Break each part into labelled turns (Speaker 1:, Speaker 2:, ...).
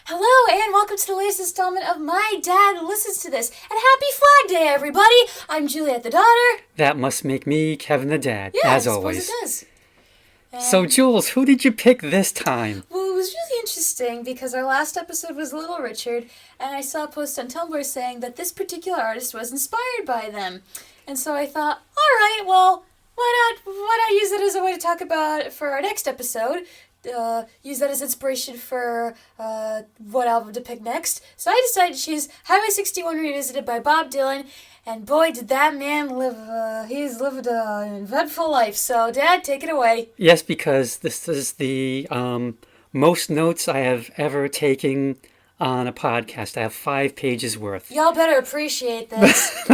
Speaker 1: Hello, and welcome to the latest installment of My Dad Listens to This. And happy Flag Day, everybody! I'm Juliet, the daughter.
Speaker 2: That must make me Kevin, the dad,
Speaker 1: Yeah,
Speaker 2: as
Speaker 1: I
Speaker 2: always.
Speaker 1: suppose it does.
Speaker 2: So, Jules, who did you pick this time?
Speaker 1: Well, it was really interesting because our last episode was Little Richard, and I saw a post on Tumblr saying that this particular artist was inspired by them. And so I thought, alright, well, why not use it as a way to talk about for our next episode? Use that as inspiration for what album to pick next. So I decided to choose Highway 61 Revisited by Bob Dylan, and boy, did that man live, he's lived an eventful life. So, Dad, take it away.
Speaker 2: Yes, because this is the most notes I have ever taken on a podcast. I have 5 pages worth.
Speaker 1: Y'all better appreciate this.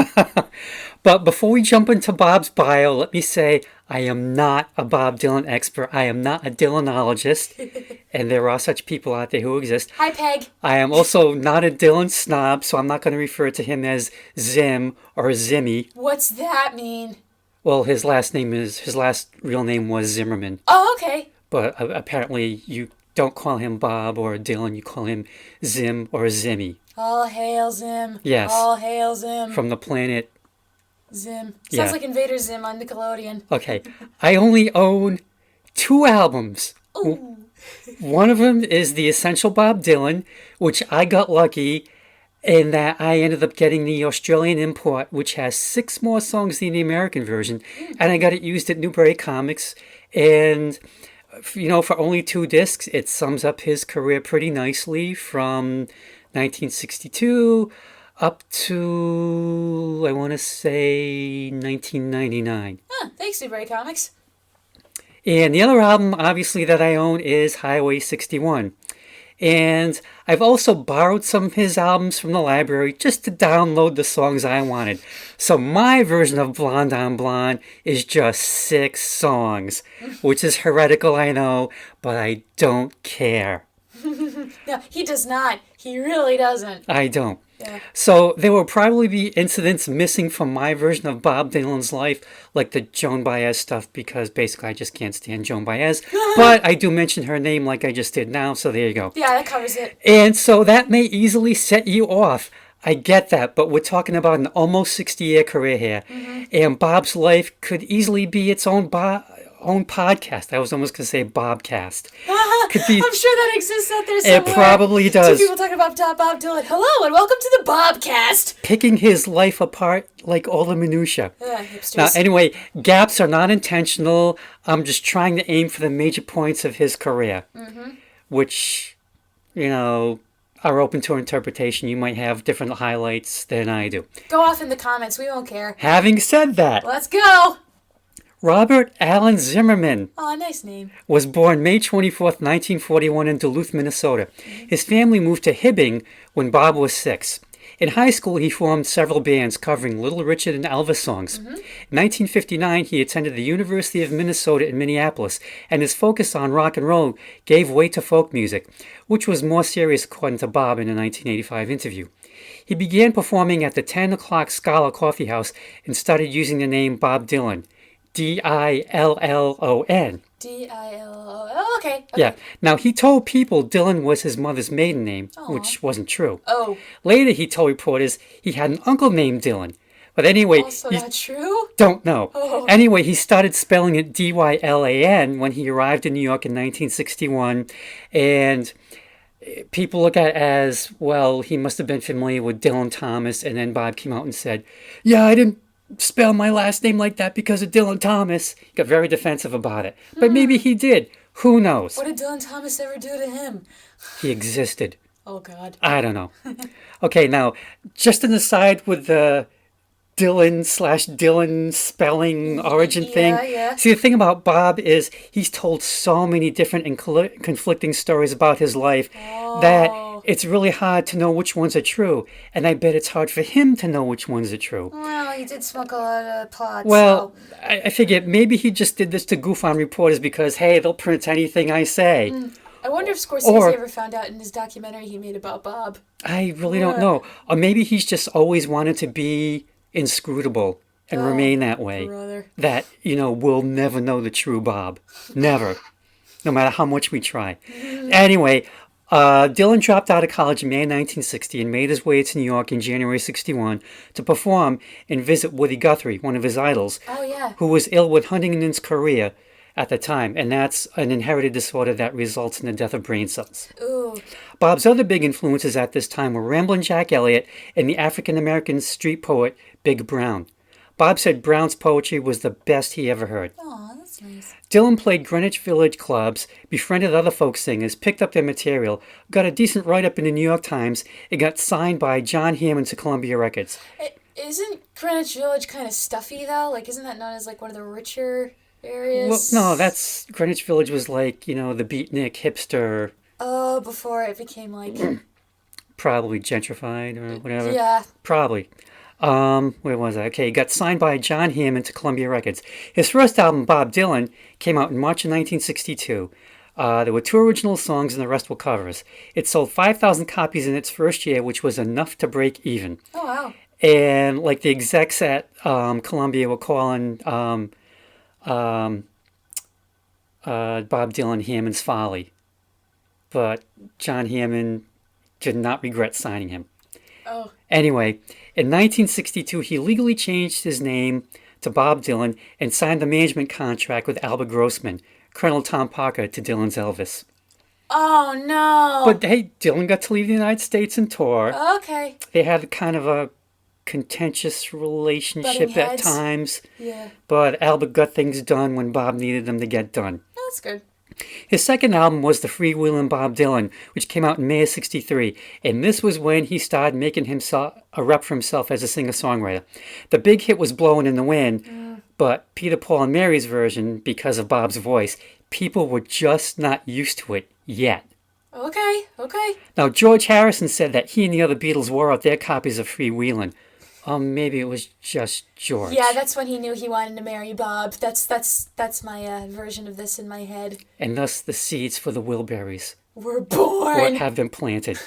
Speaker 2: But before we jump into Bob's bio, let me say I am not a Bob Dylan expert. I am not a Dylanologist, and there are such people out there who exist.
Speaker 1: Hi, Peg.
Speaker 2: I am also not a Dylan snob, so I'm not going to refer to him as Zim or Zimmy.
Speaker 1: What's that mean?
Speaker 2: Well, his last real name was Zimmerman.
Speaker 1: Oh, okay.
Speaker 2: But apparently you don't call him Bob or Dylan, you call him Zim or Zimmy.
Speaker 1: All hail Zim.
Speaker 2: Yes.
Speaker 1: All hail Zim.
Speaker 2: From the planet.
Speaker 1: Zim. Sounds
Speaker 2: Yeah.
Speaker 1: like Invader Zim on Nickelodeon.
Speaker 2: Okay. I only own 2 albums.
Speaker 1: Ooh.
Speaker 2: One of them is The Essential Bob Dylan, which I got lucky in that I ended up getting the Australian import, which has 6 more songs than the American version. And I got it used at Newport Comics. And, you know, for only 2 discs, it sums up his career pretty nicely from 1962 up to, I want to say, 1999.
Speaker 1: Thanks, Newbury Comics.
Speaker 2: And the other album, obviously, that I own is Highway 61. And I've also borrowed some of his albums from the library just to download the songs I wanted. So my version of Blonde on Blonde is just 6 songs, which is heretical, I know, but I don't care.
Speaker 1: No, he does not. He really doesn't.
Speaker 2: I don't.
Speaker 1: Yeah.
Speaker 2: So there will probably be incidents missing from my version of Bob Dylan's life, like the Joan Baez stuff, because basically I just can't stand Joan Baez. But I do mention her name like I just did now, so there you go.
Speaker 1: Yeah, that covers it.
Speaker 2: And so that may easily set you off. I get that, but we're talking about an almost 60-year career here. Mm-hmm. And Bob's life could easily be its own podcast. I was almost going to say Bobcast.
Speaker 1: I'm sure that exists out there somewhere.
Speaker 2: It probably does.
Speaker 1: 2 people talking about Bob Dylan. Hello, and welcome to the Bobcast.
Speaker 2: Picking his life apart like all the minutia.
Speaker 1: Hipsters.
Speaker 2: Now, anyway, gaps are not intentional. I'm just trying to aim for the major points of his career, which, you know, are open to interpretation. You might have different highlights than I do.
Speaker 1: Go off in the comments. We won't care.
Speaker 2: Having said that,
Speaker 1: Let's go.
Speaker 2: Robert Allen Zimmerman
Speaker 1: Aw, nice name.
Speaker 2: was born May 24th, 1941 in Duluth, Minnesota. His family moved to Hibbing when Bob was 6. In high school, he formed several bands covering Little Richard and Elvis songs. In 1959, he attended the University of Minnesota in Minneapolis, and his focus on rock and roll gave way to folk music, which was more serious according to Bob in a 1985 interview. He began performing at the 10 O'Clock Scholar Coffee House and started using the name Bob Dylan. Dillon.
Speaker 1: Dillon. Okay.
Speaker 2: Yeah. Now, he told people Dylan was his mother's maiden name,
Speaker 1: Aww.
Speaker 2: which wasn't true.
Speaker 1: Oh.
Speaker 2: Later, he told reporters he had an uncle named Dylan. But anyway...
Speaker 1: Also not true?
Speaker 2: Don't know.
Speaker 1: Oh.
Speaker 2: Anyway, he started spelling it Dylan when he arrived in New York in 1961. And people look at it as, well, he must have been familiar with Dylan Thomas. And then Bob came out and said, yeah, I didn't spell my last name like that because of Dylan Thomas. He got very defensive about it. But maybe he did. Who knows?
Speaker 1: What did Dylan Thomas ever do to him?
Speaker 2: He existed.
Speaker 1: Oh, God.
Speaker 2: I don't know. Okay, now, just an aside with the Dylan spelling origin thing.
Speaker 1: Yeah.
Speaker 2: See, the thing about Bob is he's told so many different and conflicting stories about his life that it's really hard to know which ones are true. And I bet it's hard for him to know which ones are true.
Speaker 1: Well, he did smoke a lot of pot.
Speaker 2: Well,
Speaker 1: so.
Speaker 2: I figured maybe he just did this to goof on reporters because, hey, they'll print anything I say.
Speaker 1: I wonder if Scorsese ever found out in his documentary he made about Bob.
Speaker 2: I really don't know. Or maybe he's just always wanted to be inscrutable and remain that way.
Speaker 1: Brother.
Speaker 2: That, you know, we'll never know the true Bob. Never. No matter how much we try. Anyway, Dylan dropped out of college in May 1960 and made his way to New York in January 61 to perform and visit Woody Guthrie, one of his idols,
Speaker 1: Oh, yeah.
Speaker 2: who was ill with Huntington's chorea at the time, and that's an inherited disorder that results in the death of brain cells.
Speaker 1: Ooh.
Speaker 2: Bob's other big influences at this time were Ramblin' Jack Elliott and the African-American street poet Big Brown. Bob said Brown's poetry was the best he ever heard.
Speaker 1: Aw, that's nice.
Speaker 2: Dylan played Greenwich Village clubs, befriended other folk singers, picked up their material, got a decent write-up in the New York Times, and got signed by John Hammond to Columbia Records.
Speaker 1: Isn't Greenwich Village kind of stuffy, though? Like, isn't that known as, like, one of the richer areas?
Speaker 2: Well, no, that's Greenwich Village was like, the beatnik, hipster,
Speaker 1: Oh, before it became, like...
Speaker 2: probably gentrified or whatever.
Speaker 1: Yeah.
Speaker 2: Probably. Where was I? Okay, he got signed by John Hammond to Columbia Records. His first album, Bob Dylan, came out in March of 1962. There were 2 original songs and the rest were covers. It sold 5,000 copies in its first year, which was enough to break even.
Speaker 1: Oh, wow.
Speaker 2: And like the execs at Columbia were calling Bob Dylan Hammond's folly. But John Hammond did not regret signing him.
Speaker 1: Oh.
Speaker 2: Anyway, in 1962, he legally changed his name to Bob Dylan and signed the management contract with Albert Grossman, Colonel Tom Parker, to Dylan's Elvis.
Speaker 1: Oh, no.
Speaker 2: But hey, Dylan got to leave the United States and tour.
Speaker 1: Okay.
Speaker 2: They had kind of a contentious relationship
Speaker 1: Butting
Speaker 2: at
Speaker 1: heads.
Speaker 2: times.
Speaker 1: Yeah.
Speaker 2: But Albert got things done when Bob needed them to get done.
Speaker 1: That's good.
Speaker 2: His second album was The Freewheelin' Bob Dylan, which came out in May of 63, and this was when he started making himself a rep for himself as a singer-songwriter. The big hit was Blowin' in the Wind, but Peter, Paul, and Mary's version, because of Bob's voice, people were just not used to it yet.
Speaker 1: Okay.
Speaker 2: Now, George Harrison said that he and the other Beatles wore out their copies of Freewheelin'. Maybe it was just George.
Speaker 1: Yeah, that's when he knew he wanted to marry Bob. That's my version of this in my head.
Speaker 2: And thus the seeds for the Wilburys
Speaker 1: We're born.
Speaker 2: have been planted.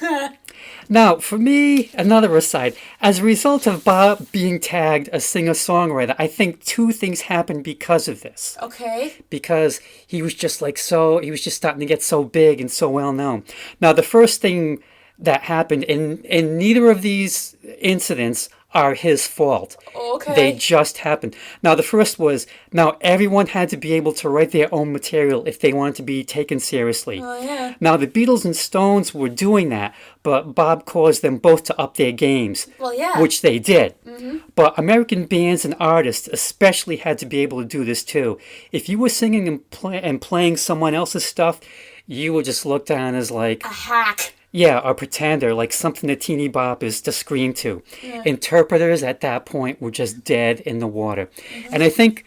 Speaker 2: Now, for me, another aside. As a result of Bob being tagged a singer-songwriter, I think 2 things happened because of this.
Speaker 1: Okay.
Speaker 2: Because he was just he was just starting to get so big and so well known. Now, the first thing that happened, in neither of these incidents are his fault.
Speaker 1: Okay.
Speaker 2: They just happened. Now, the first was, now everyone had to be able to write their own material if they wanted to be taken seriously.
Speaker 1: Oh, yeah.
Speaker 2: Now, the Beatles and Stones were doing that, but Bob caused them both to up their games.
Speaker 1: Well, yeah.
Speaker 2: Which they did. Mm-hmm. But American bands and artists especially had to be able to do this too. If you were singing and playing someone else's stuff, you were just looked on as like...
Speaker 1: a hack.
Speaker 2: Yeah, a pretender, like something a teeny bop is to scream to.
Speaker 1: Yeah.
Speaker 2: Interpreters at that point were just dead in the water. And I think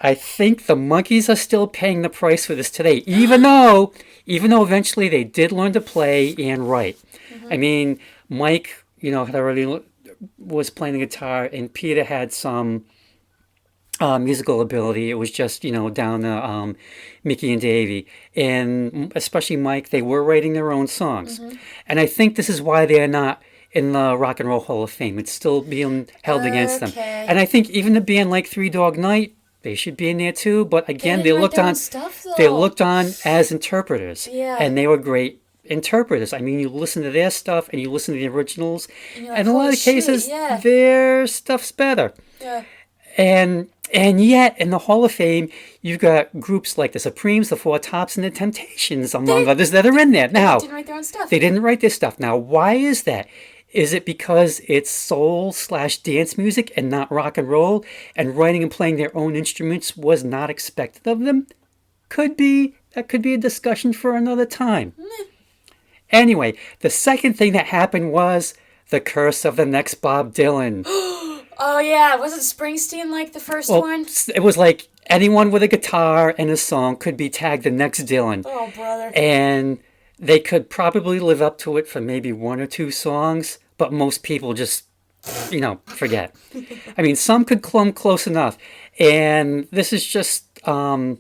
Speaker 2: the monkeys are still paying the price for this today, even though eventually they did learn to play and write. I mean, Mike, had already was playing the guitar, and Peter had some musical ability. It was just, down to Mickey and Davey. And especially Mike, they were writing their own songs. And I think this is why they're not in the Rock and Roll Hall of Fame. It's still being held against them. And I think even a band like Three Dog Night, they should be in there too. But again, they looked on as interpreters.
Speaker 1: Yeah.
Speaker 2: And they were great interpreters. I mean, you listen to their stuff and you listen to the originals.
Speaker 1: And
Speaker 2: in a lot of cases, their stuff's better.
Speaker 1: Yeah.
Speaker 2: And yet, in the Hall of Fame, you've got groups like the Supremes, the Four Tops, and the Temptations, among others, that are in there. Now,
Speaker 1: they didn't write their own stuff.
Speaker 2: They didn't write this stuff. Now, why is that? Is it because it's soul/dance music and not rock and roll, and writing and playing their own instruments was not expected of them? Could be. That could be a discussion for another time. Anyway, the second thing that happened was the curse of the next Bob Dylan.
Speaker 1: Oh, yeah. Wasn't Springsteen like the first one?
Speaker 2: It was like anyone with a guitar and a song could be tagged the next Dylan.
Speaker 1: Oh, brother.
Speaker 2: And they could probably live up to it for maybe 1 or 2 songs, but most people just, forget. I mean, some could come close enough. And this is just a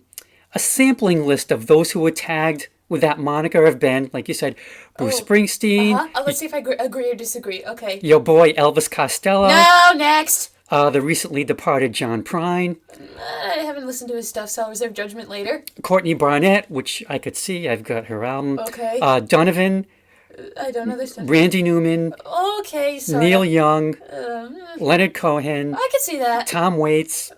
Speaker 2: sampling list of those who were tagged with that moniker have been, like you said, Bruce Springsteen.
Speaker 1: Let's see if I agree or disagree. Okay.
Speaker 2: Your boy Elvis Costello.
Speaker 1: No, next.
Speaker 2: The recently departed John Prine.
Speaker 1: I haven't listened to his stuff, so I'll reserve judgment later.
Speaker 2: Courtney Barnett, which I could see. I've got her album.
Speaker 1: Okay.
Speaker 2: Donovan.
Speaker 1: I don't know this stuff.
Speaker 2: Randy Newman.
Speaker 1: Okay, sorry.
Speaker 2: Neil Young. Leonard Cohen.
Speaker 1: I could see that.
Speaker 2: Tom Waits.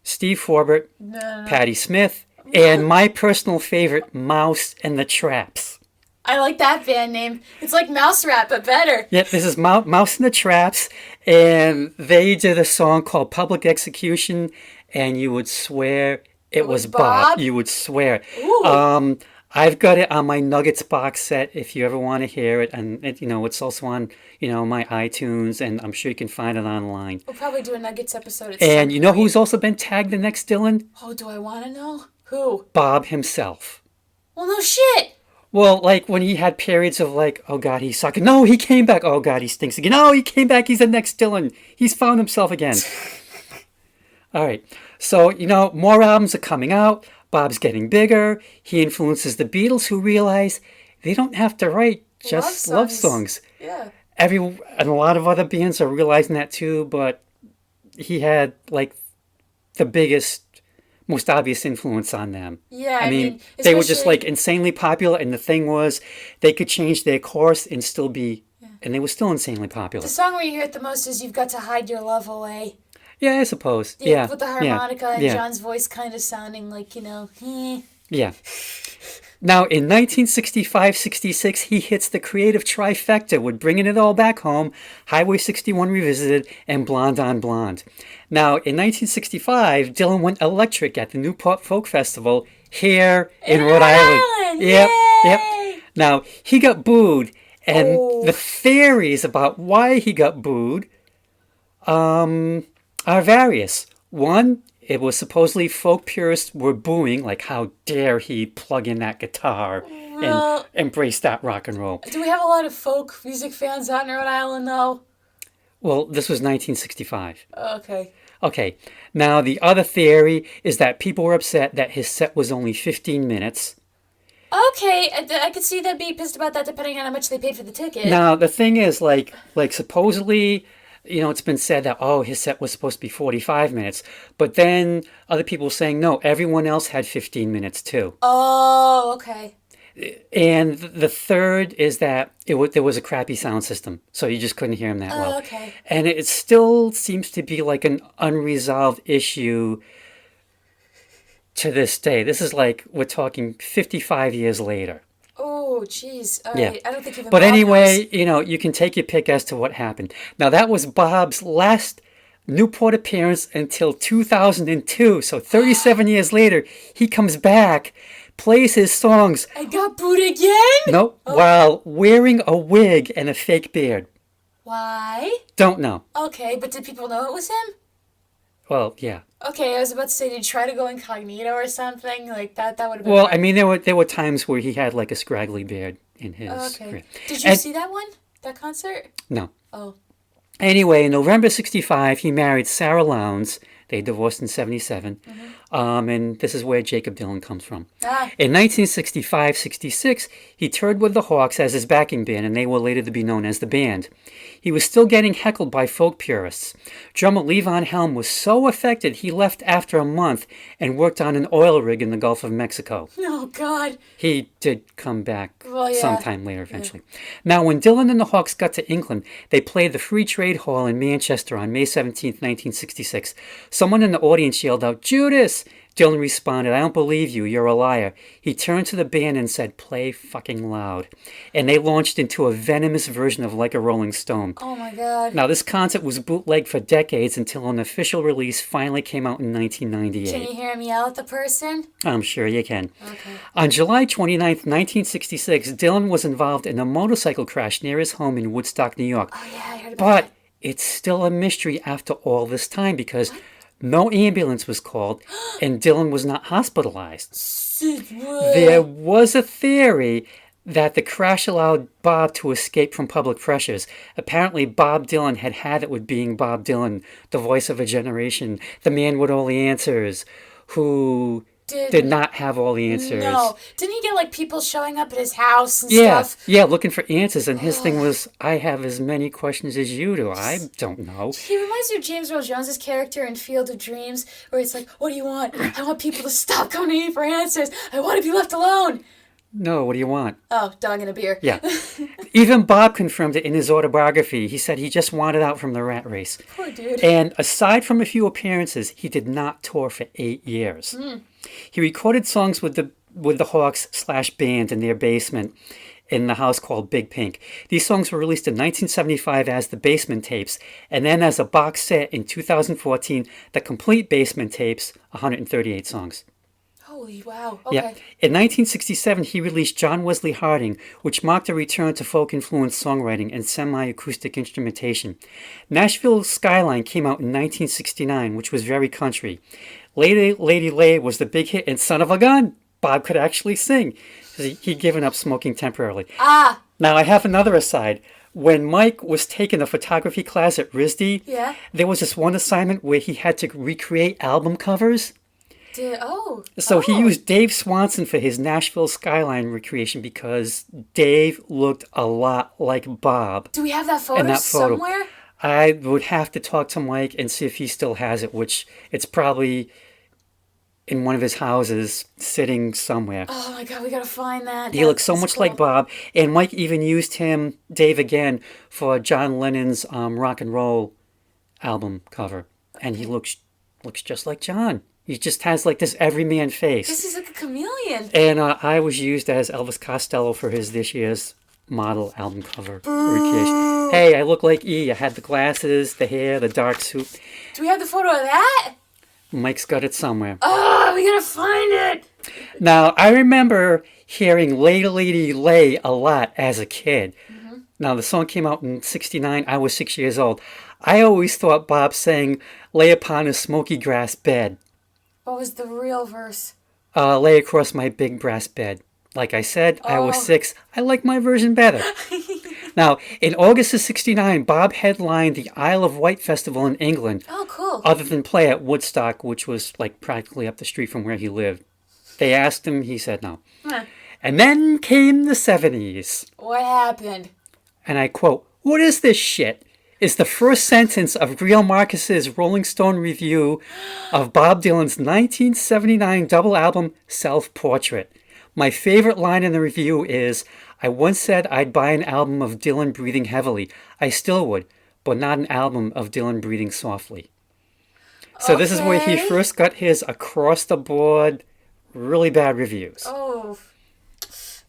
Speaker 2: Steve Forbert.
Speaker 1: No.
Speaker 2: Patty Smith. And my personal favorite, Mouse and the Traps.
Speaker 1: I like that band name. It's like Mouse Rap, but better.
Speaker 2: Yeah, this is Mouse and the Traps, and they did a song called Public Execution, and you would swear it was Bob. You would swear.
Speaker 1: Ooh.
Speaker 2: I've got it on my Nuggets box set if you ever want to hear it, and it's also on my iTunes, and I'm sure you can find it online.
Speaker 1: We'll probably do a Nuggets episode.
Speaker 2: And you know who's also been tagged the next Dylan?
Speaker 1: Oh, do I want to know? Who?
Speaker 2: Bob himself.
Speaker 1: Well, no shit.
Speaker 2: Well, like when he had periods of like, oh God, he's sucking. No, he came back. Oh God, he stinks again. No, he came back. He's the next Dylan. He's found himself again. All right. So, more albums are coming out. Bob's getting bigger. He influences the Beatles, who realize they don't have to write just love songs.
Speaker 1: Yeah.
Speaker 2: And a lot of other bands are realizing that too, but he had like the biggest, most obvious influence on them.
Speaker 1: Yeah,
Speaker 2: I mean they were just like insanely popular, and the thing was they could change their course and still be, and they were still insanely popular.
Speaker 1: The song where you hear it the most is "You've Got to Hide Your Love Away."
Speaker 2: Yeah, I suppose. Yeah.
Speaker 1: With the harmonica and John's voice kind of sounding like,
Speaker 2: Yeah. Now, in 1965-66, he hits the creative trifecta with Bringing It All Back Home, Highway 61 Revisited, and Blonde on Blonde. Now, in 1965, Dylan went electric at the Newport Folk Festival here in Rhode Island. Yep. Now, he got booed, and the theories about why he got booed are various. One, it was supposedly folk purists were booing, like, how dare he plug in that guitar and embrace that rock and roll.
Speaker 1: Do we have a lot of folk music fans out in Rhode Island, though?
Speaker 2: Well, this was 1965.
Speaker 1: Okay.
Speaker 2: Now, the other theory is that people were upset that his set was only 15 minutes.
Speaker 1: Okay, I could see them being pissed about that depending on how much they paid for the ticket.
Speaker 2: Now, the thing is, like supposedly, it's been said that, his set was supposed to be 45 minutes. But then other people were saying, no, everyone else had 15 minutes too.
Speaker 1: Oh, okay.
Speaker 2: And the third is that there was a crappy sound system, so you just couldn't hear him that well.
Speaker 1: Okay.
Speaker 2: And it still seems to be like an unresolved issue to this day. This is like, we're talking 55 years later.
Speaker 1: Oh, jeez. All right. I don't think even
Speaker 2: But
Speaker 1: Bob
Speaker 2: anyway,
Speaker 1: knows.
Speaker 2: you can take your pick as to what happened. Now, that was Bob's last Newport appearance until 2002. So 37 years later, he comes back, plays his songs.
Speaker 1: I got booed again?
Speaker 2: No, while wearing a wig and a fake beard.
Speaker 1: Why?
Speaker 2: Don't know.
Speaker 1: Okay, but did people know it was him?
Speaker 2: Well, yeah.
Speaker 1: Okay, I was about to say, did he try to go incognito or something? Like, that would have been
Speaker 2: Well,
Speaker 1: hard.
Speaker 2: I mean, there were times where he had like a scraggly beard in his career.
Speaker 1: Did you see that one? That concert?
Speaker 2: No.
Speaker 1: Oh.
Speaker 2: Anyway, in November 65, he married Sarah Lowndes. They divorced in 77. And this is where Jacob Dylan comes from. In 1965-66, he toured with the Hawks as his backing band, and they were later to be known as the Band. He was still getting heckled by folk purists. Drummer Levon Helm was so affected he left after a month and worked on an oil rig in the Gulf of Mexico.
Speaker 1: Oh, God.
Speaker 2: He did come back sometime later eventually.
Speaker 1: Yeah.
Speaker 2: Now, when Dylan and the Hawks got to England, they played the Free Trade Hall in Manchester on May 17, 1966. Someone in the audience yelled out, "Judas!" Dylan responded, "I don't believe you. You're a liar." He turned to the band and said, "Play fucking loud." And they launched into a venomous version of Like a Rolling Stone.
Speaker 1: Oh, my God.
Speaker 2: Now, this concert was bootlegged for decades until an official release finally came out in 1998.
Speaker 1: Can you hear him yell at the person?
Speaker 2: I'm sure you can.
Speaker 1: Okay.
Speaker 2: On July 29th, 1966, Dylan was involved in a motorcycle crash near his home in Woodstock, New York.
Speaker 1: Oh, yeah, I heard about that.
Speaker 2: But it's still a mystery after all this time because no ambulance was called and Dylan was not hospitalized. There was a theory that the crash allowed Bob to escape from public pressures. Apparently, Bob Dylan had it with being Bob Dylan, the voice of a generation, the man with all the answers, who did not have all the answers.
Speaker 1: No. Didn't he get, like, people showing up at his house and
Speaker 2: Yeah,
Speaker 1: stuff?
Speaker 2: yeah, looking for answers. And his thing was, I have as many questions as you do. I don't know.
Speaker 1: He reminds me of James Earl Jones's character in Field of Dreams, where it's like, what do you want? I want people to stop coming to me for answers. I want to be left alone.
Speaker 2: No, what do you want?
Speaker 1: Oh, dog and a beer.
Speaker 2: Yeah. Even Bob confirmed it in his autobiography. He said he just wanted out from the rat race.
Speaker 1: Poor dude.
Speaker 2: And aside from a few appearances, he did not tour for 8 years. He recorded songs with the Hawks/band in their basement in the house called Big Pink. These songs were released in 1975 as the Basement Tapes, and then as a box set in 2014, the complete Basement Tapes, 138 songs.
Speaker 1: Holy wow. Okay.
Speaker 2: Yeah. In 1967, he released John Wesley Harding, which marked a return to folk-influenced songwriting and semi-acoustic instrumentation. Nashville Skyline came out in 1969, which was very country. Lady Lay was the big hit, and Son of a Gun, Bob could actually sing. He'd given up smoking temporarily.
Speaker 1: Ah!
Speaker 2: Now, I have another aside. When Mike was taking a photography class at RISD,
Speaker 1: Yeah?
Speaker 2: there was this one assignment where he had to recreate album covers. So he used Dave Swanson for his Nashville Skyline recreation because Dave looked a lot like Bob.
Speaker 1: Do we have that photo somewhere?
Speaker 2: I would have to talk to Mike and see if he still has it, which it's probably in one of his houses sitting somewhere.
Speaker 1: Oh my god, we gotta find that.
Speaker 2: He looks so much like Bob. And Mike even used Dave again, for John Lennon's rock and roll album cover. And he looks just like John. He just has like this everyman face.
Speaker 1: This is like a chameleon.
Speaker 2: And I was used as Elvis Costello for his this year's model album cover recreation. Hey, I look like E. I had the glasses, the hair, the dark suit.
Speaker 1: Do we have the photo of that?
Speaker 2: Mike's got it somewhere.
Speaker 1: Oh, we gotta find it.
Speaker 2: Now, I remember hearing Lady Lay a lot as a kid. Now, the song came out in 69. I was 6 years old. I always thought Bob sang Lay Upon a Smoky Grass Bed.
Speaker 1: What was the real verse?
Speaker 2: Lay across my big brass bed. Like I said, I was 6. I like my version better. Now, in August of 69, Bob headlined the Isle of Wight Festival in England.
Speaker 1: Oh, cool.
Speaker 2: Other than play at Woodstock, which was like practically up the street from where he lived. They asked him, he said no.
Speaker 1: Huh.
Speaker 2: And then came the 70s.
Speaker 1: What happened?
Speaker 2: And I quote, "What is this shit?" is the first sentence of Greil Marcus's Rolling Stone review of Bob Dylan's 1979 double album, Self-Portrait. My favorite line in the review is, "I once said I'd buy an album of Dylan breathing heavily. I still would, but not an album of Dylan breathing softly." So this is where he first got his across-the-board, really bad reviews.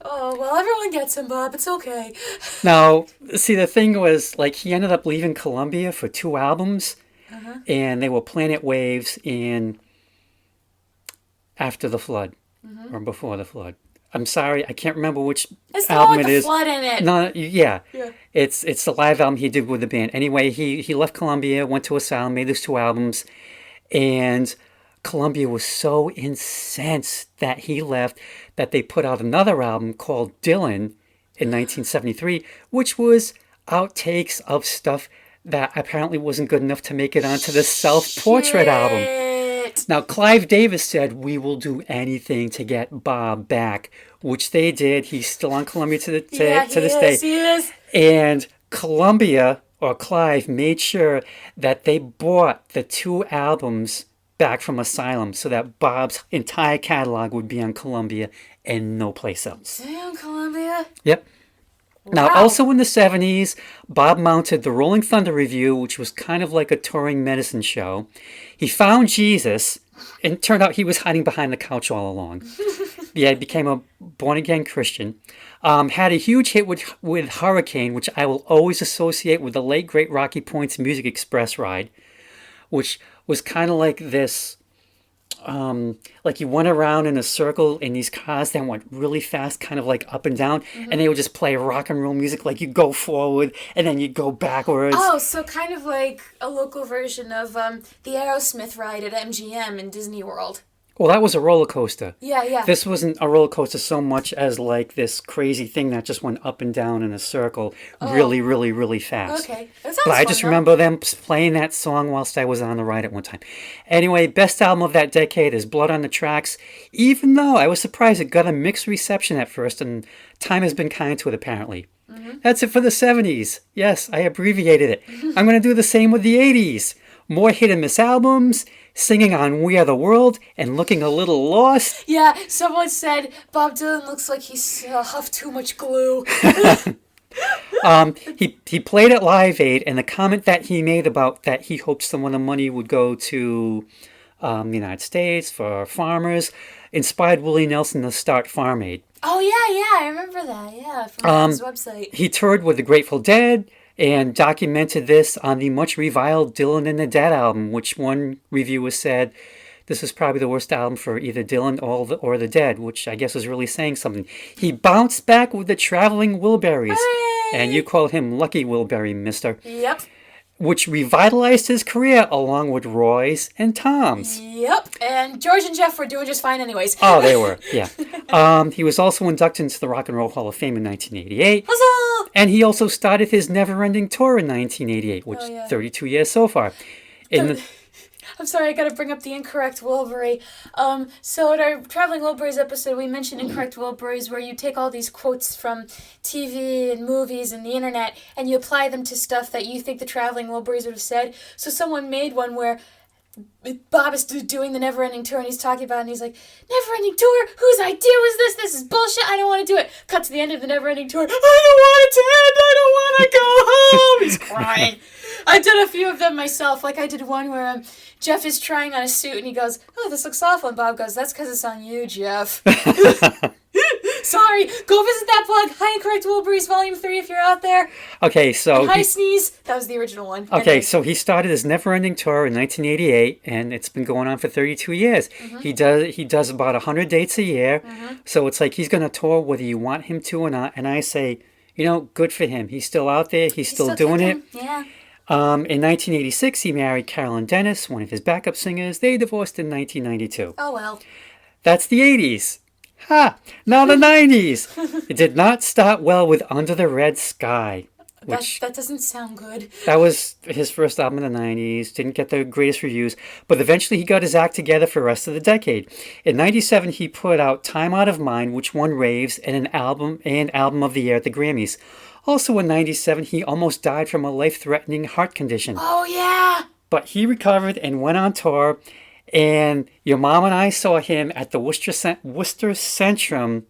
Speaker 1: Oh, well, everyone gets him, Bob. It's okay.
Speaker 2: Now, see, the thing was, like, he ended up leaving Columbia for 2 albums, and they were Planet Waves and After the Flood, or Before the Flood. I'm sorry, I can't remember which album it is.
Speaker 1: It's the one with the flood in it.
Speaker 2: No, yeah.
Speaker 1: Yeah.
Speaker 2: It's the live album he did with the band. Anyway, he left Columbia, went to Asylum, made those 2 albums, and Columbia was so incensed that he left that they put out another album called Dylan in 1973, which was outtakes of stuff that apparently wasn't good enough to make it onto the Self-Portrait album. Now, Clive Davis said, "We will do anything to get Bob back," which they did. He's still on Columbia to this day.
Speaker 1: He is.
Speaker 2: And Columbia, or Clive, made sure that they bought the 2 albums back from Asylum so that Bob's entire catalog would be on Columbia and no place else.
Speaker 1: Damn, Columbia.
Speaker 2: Yep. Now,
Speaker 1: Wow.
Speaker 2: also in the 70s, Bob mounted the Rolling Thunder Review, which was kind of like a touring medicine show. He found Jesus, and it turned out he was hiding behind the couch all along. Yeah, he became a born-again Christian. Had a huge hit with Hurricane, which I will always associate with the late, great Rocky Point's Music Express ride, which was kind of like this, like you went around in a circle in these cars that went really fast, kind of like up and down, and they would just play rock and roll music, like you go forward and then you go backwards.
Speaker 1: Oh, so kind of like a local version of the Aerosmith ride at MGM in Disney World.
Speaker 2: Well, that was a roller coaster.
Speaker 1: Yeah, yeah.
Speaker 2: This wasn't a roller coaster so much as like this crazy thing that just went up and down in a circle really, really, really fast.
Speaker 1: Okay. That
Speaker 2: But
Speaker 1: sounds
Speaker 2: I
Speaker 1: fun,
Speaker 2: just
Speaker 1: though.
Speaker 2: remember them playing that song whilst I was on the ride at one time. Anyway, best album of that decade is Blood on the Tracks, even though I was surprised it got a mixed reception at first, and time has been kind to it apparently. That's it for the 70s. Yes, I abbreviated it. I'm going to do the same with the 80s. More hit and miss albums, singing on We Are the World, and looking a little lost.
Speaker 1: Yeah, someone said Bob Dylan looks like he's huffed too much glue.
Speaker 2: He played at Live Aid, and the comment that he made about that he hoped some of the money would go to the United States for farmers inspired Willie Nelson to start Farm Aid.
Speaker 1: Oh, yeah, I remember that, yeah, from his website.
Speaker 2: He toured with the Grateful Dead and documented this on the much reviled Dylan and the Dead album, which one reviewer said this is probably the worst album for either Dylan or the Dead, which I guess is really saying something. He bounced back with the Traveling Wilburys,
Speaker 1: Hooray!
Speaker 2: and you called him Lucky Wilbury, mister,
Speaker 1: Yep.
Speaker 2: which revitalized his career along with Roy's and Tom's.
Speaker 1: Yep, and George and Jeff were doing just fine anyways.
Speaker 2: Oh, they were, yeah. He was also inducted into the Rock and Roll Hall of Fame in 1988.
Speaker 1: Huzzah!
Speaker 2: And he also started his never-ending tour in 1988, which 32 years so far.
Speaker 1: I'm sorry, I gotta bring up the incorrect Wilbury. So in our Traveling Wilburys episode, we mentioned incorrect Wilburys, where you take all these quotes from TV and movies and the internet, and you apply them to stuff that you think the Traveling Wilburys would have said. So someone made one where Bob is doing the Never-Ending Tour, and he's talking about it, and he's like, Never-Ending Tour? Whose idea was this? This is bullshit. I don't want to do it. Cut to the end of the Never-Ending Tour. I don't want it to end. I don't want to go home. He's crying. I've done a few of them myself. Like I did one where Jeff is trying on a suit, and he goes, oh, this looks awful. And Bob goes, that's because it's on you, Jeff. Sorry, go visit that blog, Hi Incorrect Wilburys Volume 3 if you're out there.
Speaker 2: Okay, so...
Speaker 1: And Hi Sneeze, that was the original one.
Speaker 2: Okay,
Speaker 1: Anyway.
Speaker 2: so he started his never-ending tour in 1988, and it's been going on for 32 years. He does about 100 dates a year, so it's like he's going to tour whether you want him to or not, and I say, you know, good for him. He's still out there, he's still doing it.
Speaker 1: Yeah.
Speaker 2: In 1986, he married Carolyn Dennis, one of his backup singers. They divorced in 1992.
Speaker 1: Oh well.
Speaker 2: That's the 80s. Ha! Now the 90s. It did not start well with Under the Red Sky, which
Speaker 1: That doesn't sound good.
Speaker 2: that was his first album in the 90s. Didn't get the greatest reviews, but eventually he got his act together for the rest of the decade. In 97, he put out Time Out of Mind, which won raves, and an album of the year at the Grammys. Also in 97, he almost died from a life-threatening heart condition.
Speaker 1: Oh yeah.
Speaker 2: But he recovered and went on tour. And your mom and I saw him at the Worcester Centrum,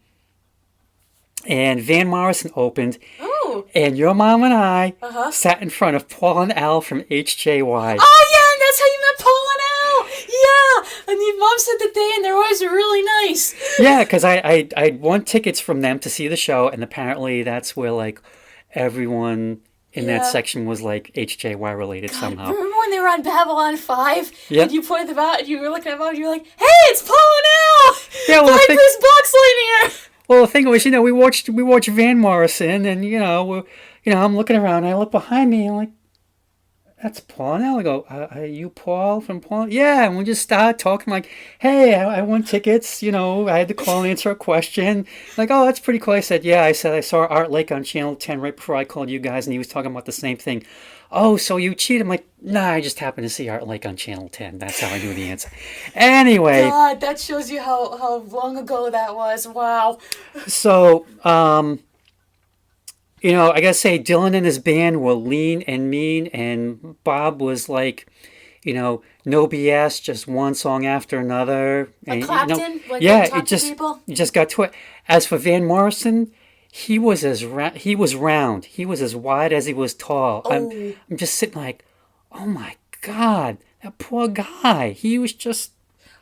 Speaker 2: and Van Morrison opened.
Speaker 1: Ooh.
Speaker 2: And your mom and I sat in front of Paul and Al from HJY.
Speaker 1: Oh yeah, and that's how you met Paul and Al. Yeah, and your mom said that they and their wives are really nice.
Speaker 2: Yeah, because I won tickets from them to see the show, and apparently that's where like everyone in that section was like HJY related somehow.
Speaker 1: Remember when they were on Babylon 5?
Speaker 2: Yep.
Speaker 1: And you pointed them out and you were looking at them and you were like, hey, it's Paul and Al!
Speaker 2: Yeah, well,
Speaker 1: Buy Bruce Boxleitner here!
Speaker 2: Well, the thing was, we watched Van Morrison, and I'm looking around, and I look behind me, and I'm like, that's Paul and Al. I go, are you Paul from Paul? Yeah, and we just started talking like, hey, I won tickets, I had to call and answer a question. Like, oh, that's pretty cool. I said, yeah, I saw Art Lake on Channel 10 right before I called you guys, and he was talking about the same thing. Oh, so you cheated? I'm like, nah, I just happened to see Art Lake on Channel 10. That's how I knew the answer. Anyway.
Speaker 1: God, that shows you how long ago that was. Wow.
Speaker 2: So, I gotta say, Dylan and his band were lean and mean, and Bob was like, no BS, just one song after another.
Speaker 1: Like
Speaker 2: And,
Speaker 1: Clapton? Like
Speaker 2: yeah,
Speaker 1: talk to people?
Speaker 2: you just got to it. As for Van Morrison, he was round. He was as wide as he was tall.
Speaker 1: Oh.
Speaker 2: I'm just sitting like, oh my God, that poor guy. He was just...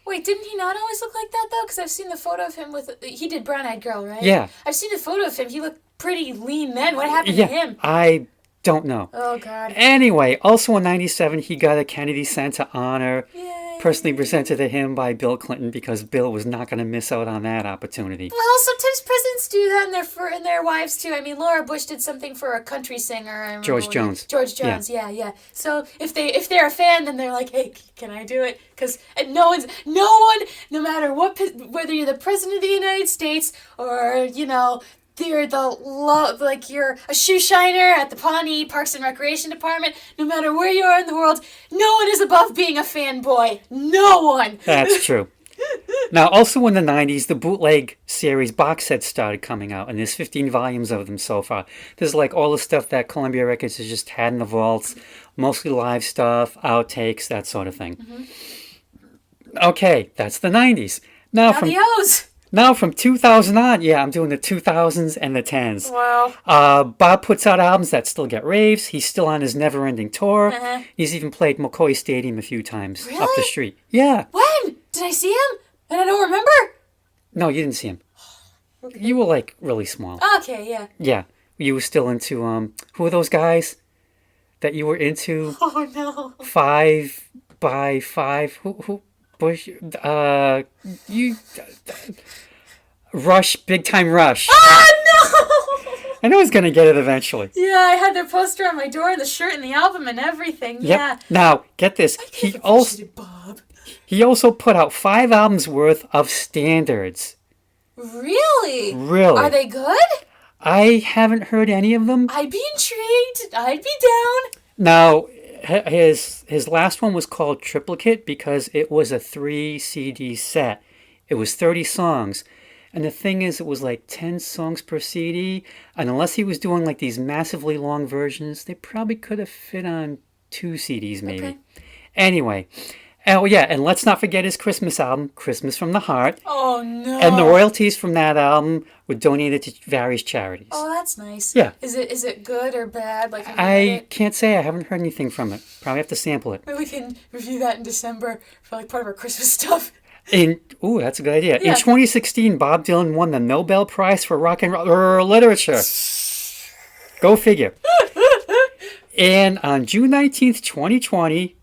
Speaker 1: Wait, didn't he not always look like that, though? Because I've seen the photo of him with... He did Brown Eyed Girl, right?
Speaker 2: Yeah.
Speaker 1: I've seen a photo of him. He looked pretty lean then. What happened
Speaker 2: Yeah,
Speaker 1: to him?
Speaker 2: I don't know.
Speaker 1: Oh, God.
Speaker 2: Anyway, also in 97, he got a Kennedy Center honor.
Speaker 1: Yay.
Speaker 2: personally presented to him by Bill Clinton because Bill was not going to miss out on that opportunity.
Speaker 1: Well, sometimes presidents do that and their wives too. I mean, Laura Bush did something for a country singer. I remember
Speaker 2: George Jones.
Speaker 1: George Jones, yeah. So if they're a fan, then they're like, hey, can I do it? Because no one, no matter whether you're the president of the United States or you're you're a shoe shiner at the Pawnee Parks and Recreation Department, no matter where you are in the world, no one is above being a fanboy. No one.
Speaker 2: That's true. Now, also in the 90s, the bootleg series box sets started coming out, and there's 15 volumes of them so far. There's like all the stuff that Columbia Records has just had in the vaults, mostly live stuff, outtakes, that sort of thing. Mm-hmm. Okay, that's the 90s. Now from 2000 on, yeah, I'm doing the 2000s and the 10s.
Speaker 1: Wow.
Speaker 2: Bob puts out albums that still get raves. He's still on his never-ending tour.
Speaker 1: Uh-huh.
Speaker 2: He's even played McCoy Stadium a few times
Speaker 1: Really?
Speaker 2: up the street. Yeah.
Speaker 1: When? Did I see him? And I don't remember?
Speaker 2: No, you didn't see him.
Speaker 1: Okay.
Speaker 2: You were like really small.
Speaker 1: Okay, yeah.
Speaker 2: Yeah. You were still into, who are those guys that you were into?
Speaker 1: Oh, no.
Speaker 2: 5x5. Who? Bush, Rush, Big Time Rush.
Speaker 1: Oh, no!
Speaker 2: I know he's going to get it eventually.
Speaker 1: Yeah, I had their poster on my door and the shirt and the album and everything.
Speaker 2: Yep.
Speaker 1: Yeah.
Speaker 2: Now, get this. He also put out 5 albums worth of standards.
Speaker 1: Really?
Speaker 2: Really?
Speaker 1: Are they good?
Speaker 2: I haven't heard any of them.
Speaker 1: I'd be intrigued. I'd be down.
Speaker 2: Now, his last one was called Triplicate because it was a 3 CD set. It was 30 songs. And the thing is, it was like 10 songs per CD. And unless he was doing like these massively long versions, they probably could have fit on 2 CDs maybe.
Speaker 1: Okay.
Speaker 2: Anyway. Oh, yeah. And let's not forget his Christmas album, Christmas from the Heart.
Speaker 1: Oh, no.
Speaker 2: And the royalties from that album were donated to various charities.
Speaker 1: Oh, that's nice.
Speaker 2: Yeah.
Speaker 1: Is it good or bad? Like,
Speaker 2: I can't say. I haven't heard anything from it. Probably have to sample it.
Speaker 1: Maybe we can review that in December for like part of our Christmas stuff.
Speaker 2: That's a good idea.
Speaker 1: Yeah.
Speaker 2: In 2016, Bob Dylan won the Nobel Prize for Rock and Roll Literature. Go figure. And on June 19th, 2020,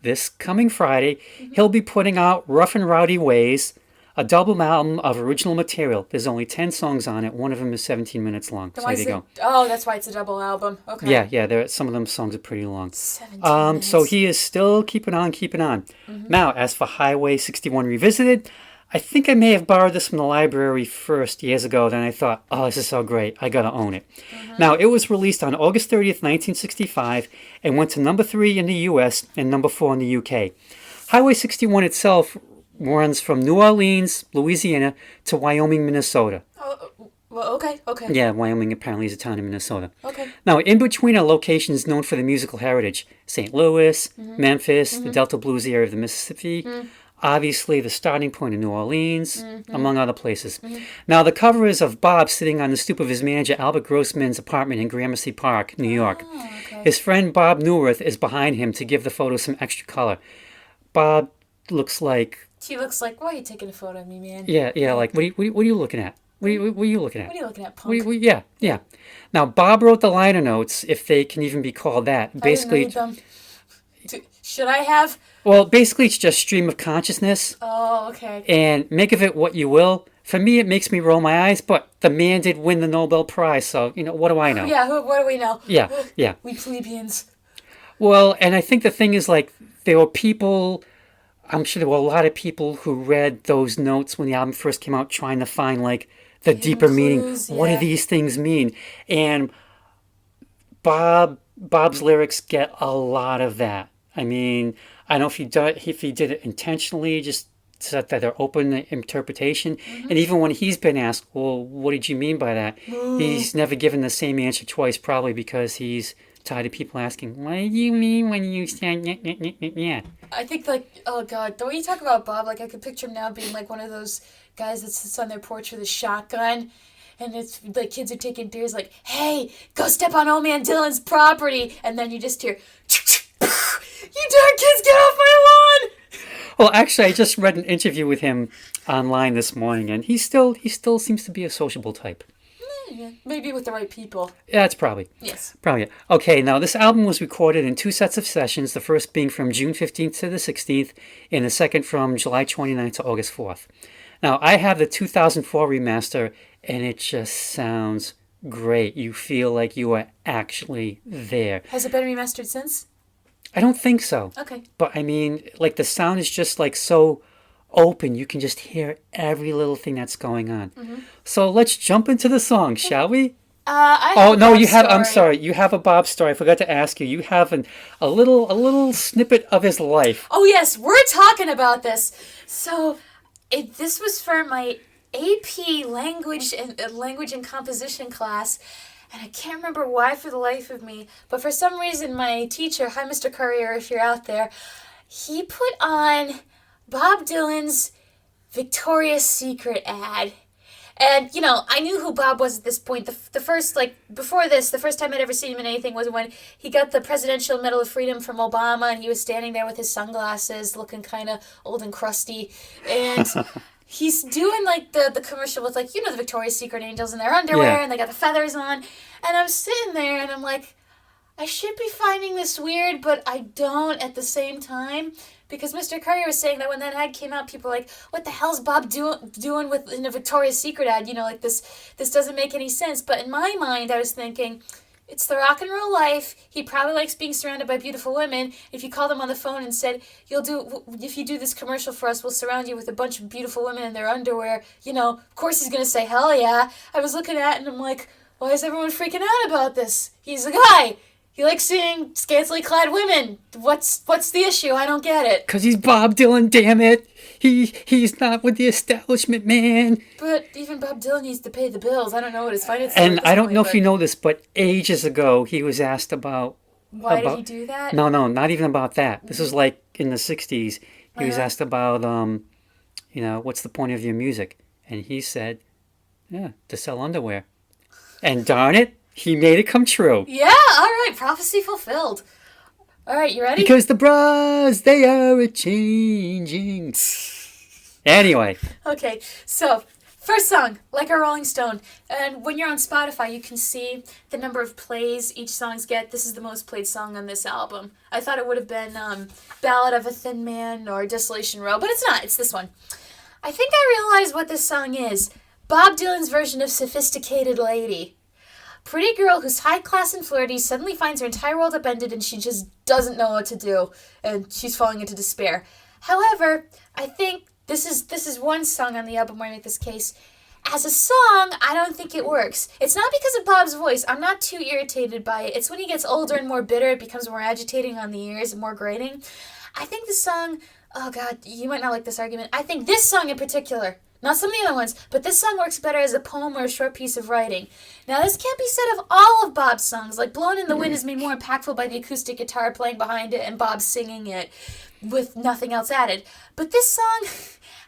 Speaker 2: this coming Friday, he'll be putting out Rough and Rowdy Ways, a double album of original material. There's only 10 songs on it. One of them is 17 minutes long. So there you go.
Speaker 1: Oh, that's why it's a double album. Okay.
Speaker 2: Yeah. Some of them songs are pretty long.
Speaker 1: 17 minutes.
Speaker 2: So he is still keeping on. Mm-hmm. Now, as for Highway 61 Revisited, I think I may have borrowed this from the library first years ago. Then I thought, oh, this is so great. I got to own it. Mm-hmm. Now, it was released on August 30th, 1965, and went to number 3 in the U.S. and number 4 in the U.K. Highway 61 itself runs from New Orleans, Louisiana, to Wyoming, Minnesota.
Speaker 1: Oh, well, okay.
Speaker 2: Yeah, Wyoming apparently is a town in Minnesota.
Speaker 1: Okay.
Speaker 2: Now, in between are locations known for the musical heritage. St. Louis, Memphis, the Delta Blues area of the Mississippi, obviously the starting point of New Orleans, among other places. Now, the cover is of Bob sitting on the stoop of his manager Albert Grossman's apartment in Gramercy Park, New York.
Speaker 1: Oh, okay.
Speaker 2: His friend Bob Neuwirth is behind him to give the photo some extra color. Bob looks like...
Speaker 1: She looks like, why are you taking a photo of me, man?
Speaker 2: Yeah, like, what are you looking at? What are you looking at?
Speaker 1: What are you looking at, punk?
Speaker 2: Yeah. Now, Bob wrote the liner notes, if they can even be called that. Basically,
Speaker 1: I didn't read them. Should I have?
Speaker 2: Well, basically, it's just stream of consciousness.
Speaker 1: Oh, okay.
Speaker 2: And make of it what you will. For me, it makes me roll my eyes, but the man did win the Nobel Prize, so, what do I know?
Speaker 1: Yeah, what do we know?
Speaker 2: Yeah.
Speaker 1: We plebeians.
Speaker 2: Well, and I think the thing is, like, there were people... I'm sure there were a lot of people who read those notes when the album first came out trying to find, like, the deeper meaning.
Speaker 1: Clues,
Speaker 2: What do these things mean? And Bob's lyrics get a lot of that. I mean, I don't know if he did it intentionally, just so that they're open to interpretation. And even when he's been asked, well, what did you mean by that? He's never given the same answer twice, probably because he's tired of people asking, what do you mean when you said yeah?
Speaker 1: I think, like, oh, God, the way you talk about Bob, like, I could picture him now being, like, one of those guys that sits on their porch with a shotgun, and it's, like, kids are taking beers, like, hey, go step on old man Dylan's property, and then you just hear, you darn kids, get off my lawn!
Speaker 2: Well, actually, I just read an interview with him online this morning, and he still seems to be a sociable type.
Speaker 1: Yeah, maybe with the right people.
Speaker 2: Yeah, that's probably.
Speaker 1: Yes.
Speaker 2: Probably. It. Okay, now this album was recorded in 2 sets of sessions, the first being from June 15th to the 16th, and the second from July 29th to August 4th. Now, I have the 2004 remaster, and it just sounds great. You feel like you are actually there.
Speaker 1: Has it been remastered since?
Speaker 2: I don't think so.
Speaker 1: Okay.
Speaker 2: But I mean, like the sound is just like so open. You can just hear every little thing that's going on. So let's jump into the song, shall we?
Speaker 1: I have a
Speaker 2: no,
Speaker 1: Bob
Speaker 2: you have. I'm
Speaker 1: story.
Speaker 2: sorry. You have a Bob story. I forgot to ask you. You have a little snippet of his life.
Speaker 1: Oh yes, we're talking about this. So, this was for my AP language and composition class, and I can't remember why for the life of me. But for some reason, my teacher, hi Mr. Courier, if you're out there, he put on Bob Dylan's Victoria's Secret ad. And, you know, I knew who Bob was at this point. The first, before this, the first time I'd ever seen him in anything was when he got the Presidential Medal of Freedom from Obama, and he was standing there with his sunglasses, looking kind of old and crusty. And he's doing, the commercial with, the Victoria's Secret angels in their underwear, and they got the feathers on. And I'm sitting there, and I'm like, I should be finding this weird, but I don't at the same time. Because Mr. Courier was saying that when that ad came out, people were like, what the hell's Bob doing in a Victoria's Secret ad? You know, this doesn't make any sense. But in my mind, I was thinking, it's the rock and roll life. He probably likes being surrounded by beautiful women. If you called him on the phone and said, if you do this commercial for us, we'll surround you with a bunch of beautiful women in their underwear. You know, of course he's going to say, hell yeah. I was looking at it and I'm like, why is everyone freaking out about this? He's a guy. He likes seeing scantily clad women. What's the issue? I don't get it.
Speaker 2: 'Cause he's Bob Dylan, damn it. He's not with the establishment, man.
Speaker 1: But even Bob Dylan needs to pay the bills. I don't know what his finances are.
Speaker 2: And I don't know if you know this, but ages ago he was asked about...
Speaker 1: Why did he do that?
Speaker 2: No, not even about that. This was like in the 60s. He was asked about, what's the point of your music? And he said, to sell underwear. And darn it, he made it come true.
Speaker 1: Yeah, all right. Prophecy fulfilled. All right, you ready?
Speaker 2: Because the bras, they are a-changing. Anyway.
Speaker 1: Okay, so first song, Like a Rolling Stone. And when you're on Spotify, you can see the number of plays each songs get. This is the most played song on this album. I thought it would have been Ballad of a Thin Man or Desolation Row, but it's not. It's this one. I think I realized what this song is. Bob Dylan's version of Sophisticated Lady. Pretty girl who's high class and flirty suddenly finds her entire world upended and she just doesn't know what to do, and she's falling into despair. However, I think this is one song on the album where I make this case. As a song, I don't think it works. It's not because of Bob's voice. I'm not too irritated by it. It's when he gets older and more bitter, it becomes more agitating on the ears and more grating. I think the song, oh God, you might not like this argument. I think this song in particular, not some of the other ones, but this song works better as a poem or a short piece of writing. Now, this can't be said of all of Bob's songs. Like, Blowin' in the Wind is made more impactful by the acoustic guitar playing behind it and Bob singing it with nothing else added. But this song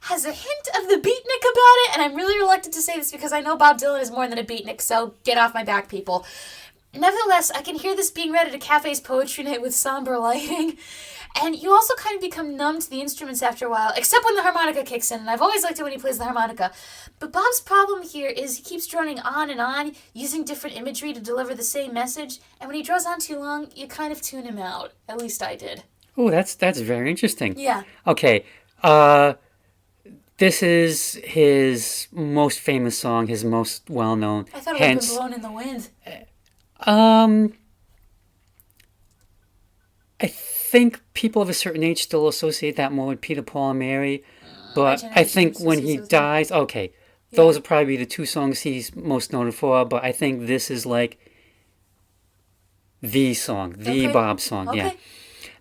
Speaker 1: has a hint of the beatnik about it, and I'm really reluctant to say this because I know Bob Dylan is more than a beatnik, so get off my back, people. Nevertheless, I can hear this being read at a cafe's poetry night with somber lighting. And you also kind of become numb to the instruments after a while, except when the harmonica kicks in, and I've always liked it when he plays the harmonica. But Bob's problem here is he keeps droning on and on, using different imagery to deliver the same message, and when he draws on too long, you kind of tune him out. At least I did.
Speaker 2: Oh, that's very interesting.
Speaker 1: Yeah.
Speaker 2: Okay, this is his most famous song, his most well-known.
Speaker 1: I thought it would have been Blown in the Wind.
Speaker 2: I think people of a certain age still associate that more with Peter, Paul, and Mary. But I think when he dies, okay, those will probably be the two songs he's most known for. But I think this is like the song, the Bob song. Yeah.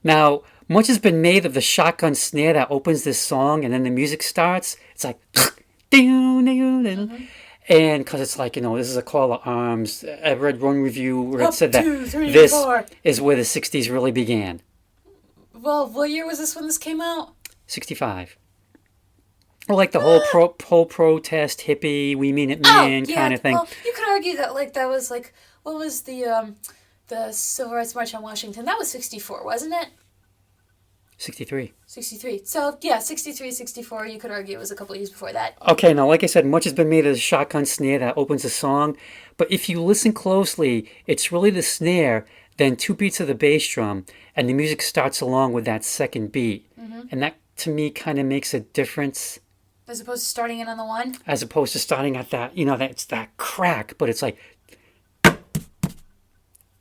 Speaker 2: Now, much has been made of the shotgun snare that opens this song, and then the music starts. It's like, and because it's like, this is a call to arms. I read one review where it said that this is where the 60s really began.
Speaker 1: Well, what year was this when this came out?
Speaker 2: 65. Or like the whole protest, hippie, we mean it man kind of thing.
Speaker 1: Well, you could argue that that was what was the Civil Rights March on Washington? That was 64, wasn't it?
Speaker 2: 63.
Speaker 1: 63. So, yeah, 63, 64, you could argue it was a couple of years before that.
Speaker 2: Okay, now, like I said, much has been made of the shotgun snare that opens the song, but if you listen closely, it's really the snare, then 2 beats of the bass drum, and the music starts along with that second beat. And that, to me, kind of makes a difference.
Speaker 1: As opposed to starting in on the one?
Speaker 2: As opposed to starting at that, it's that crack, but it's like...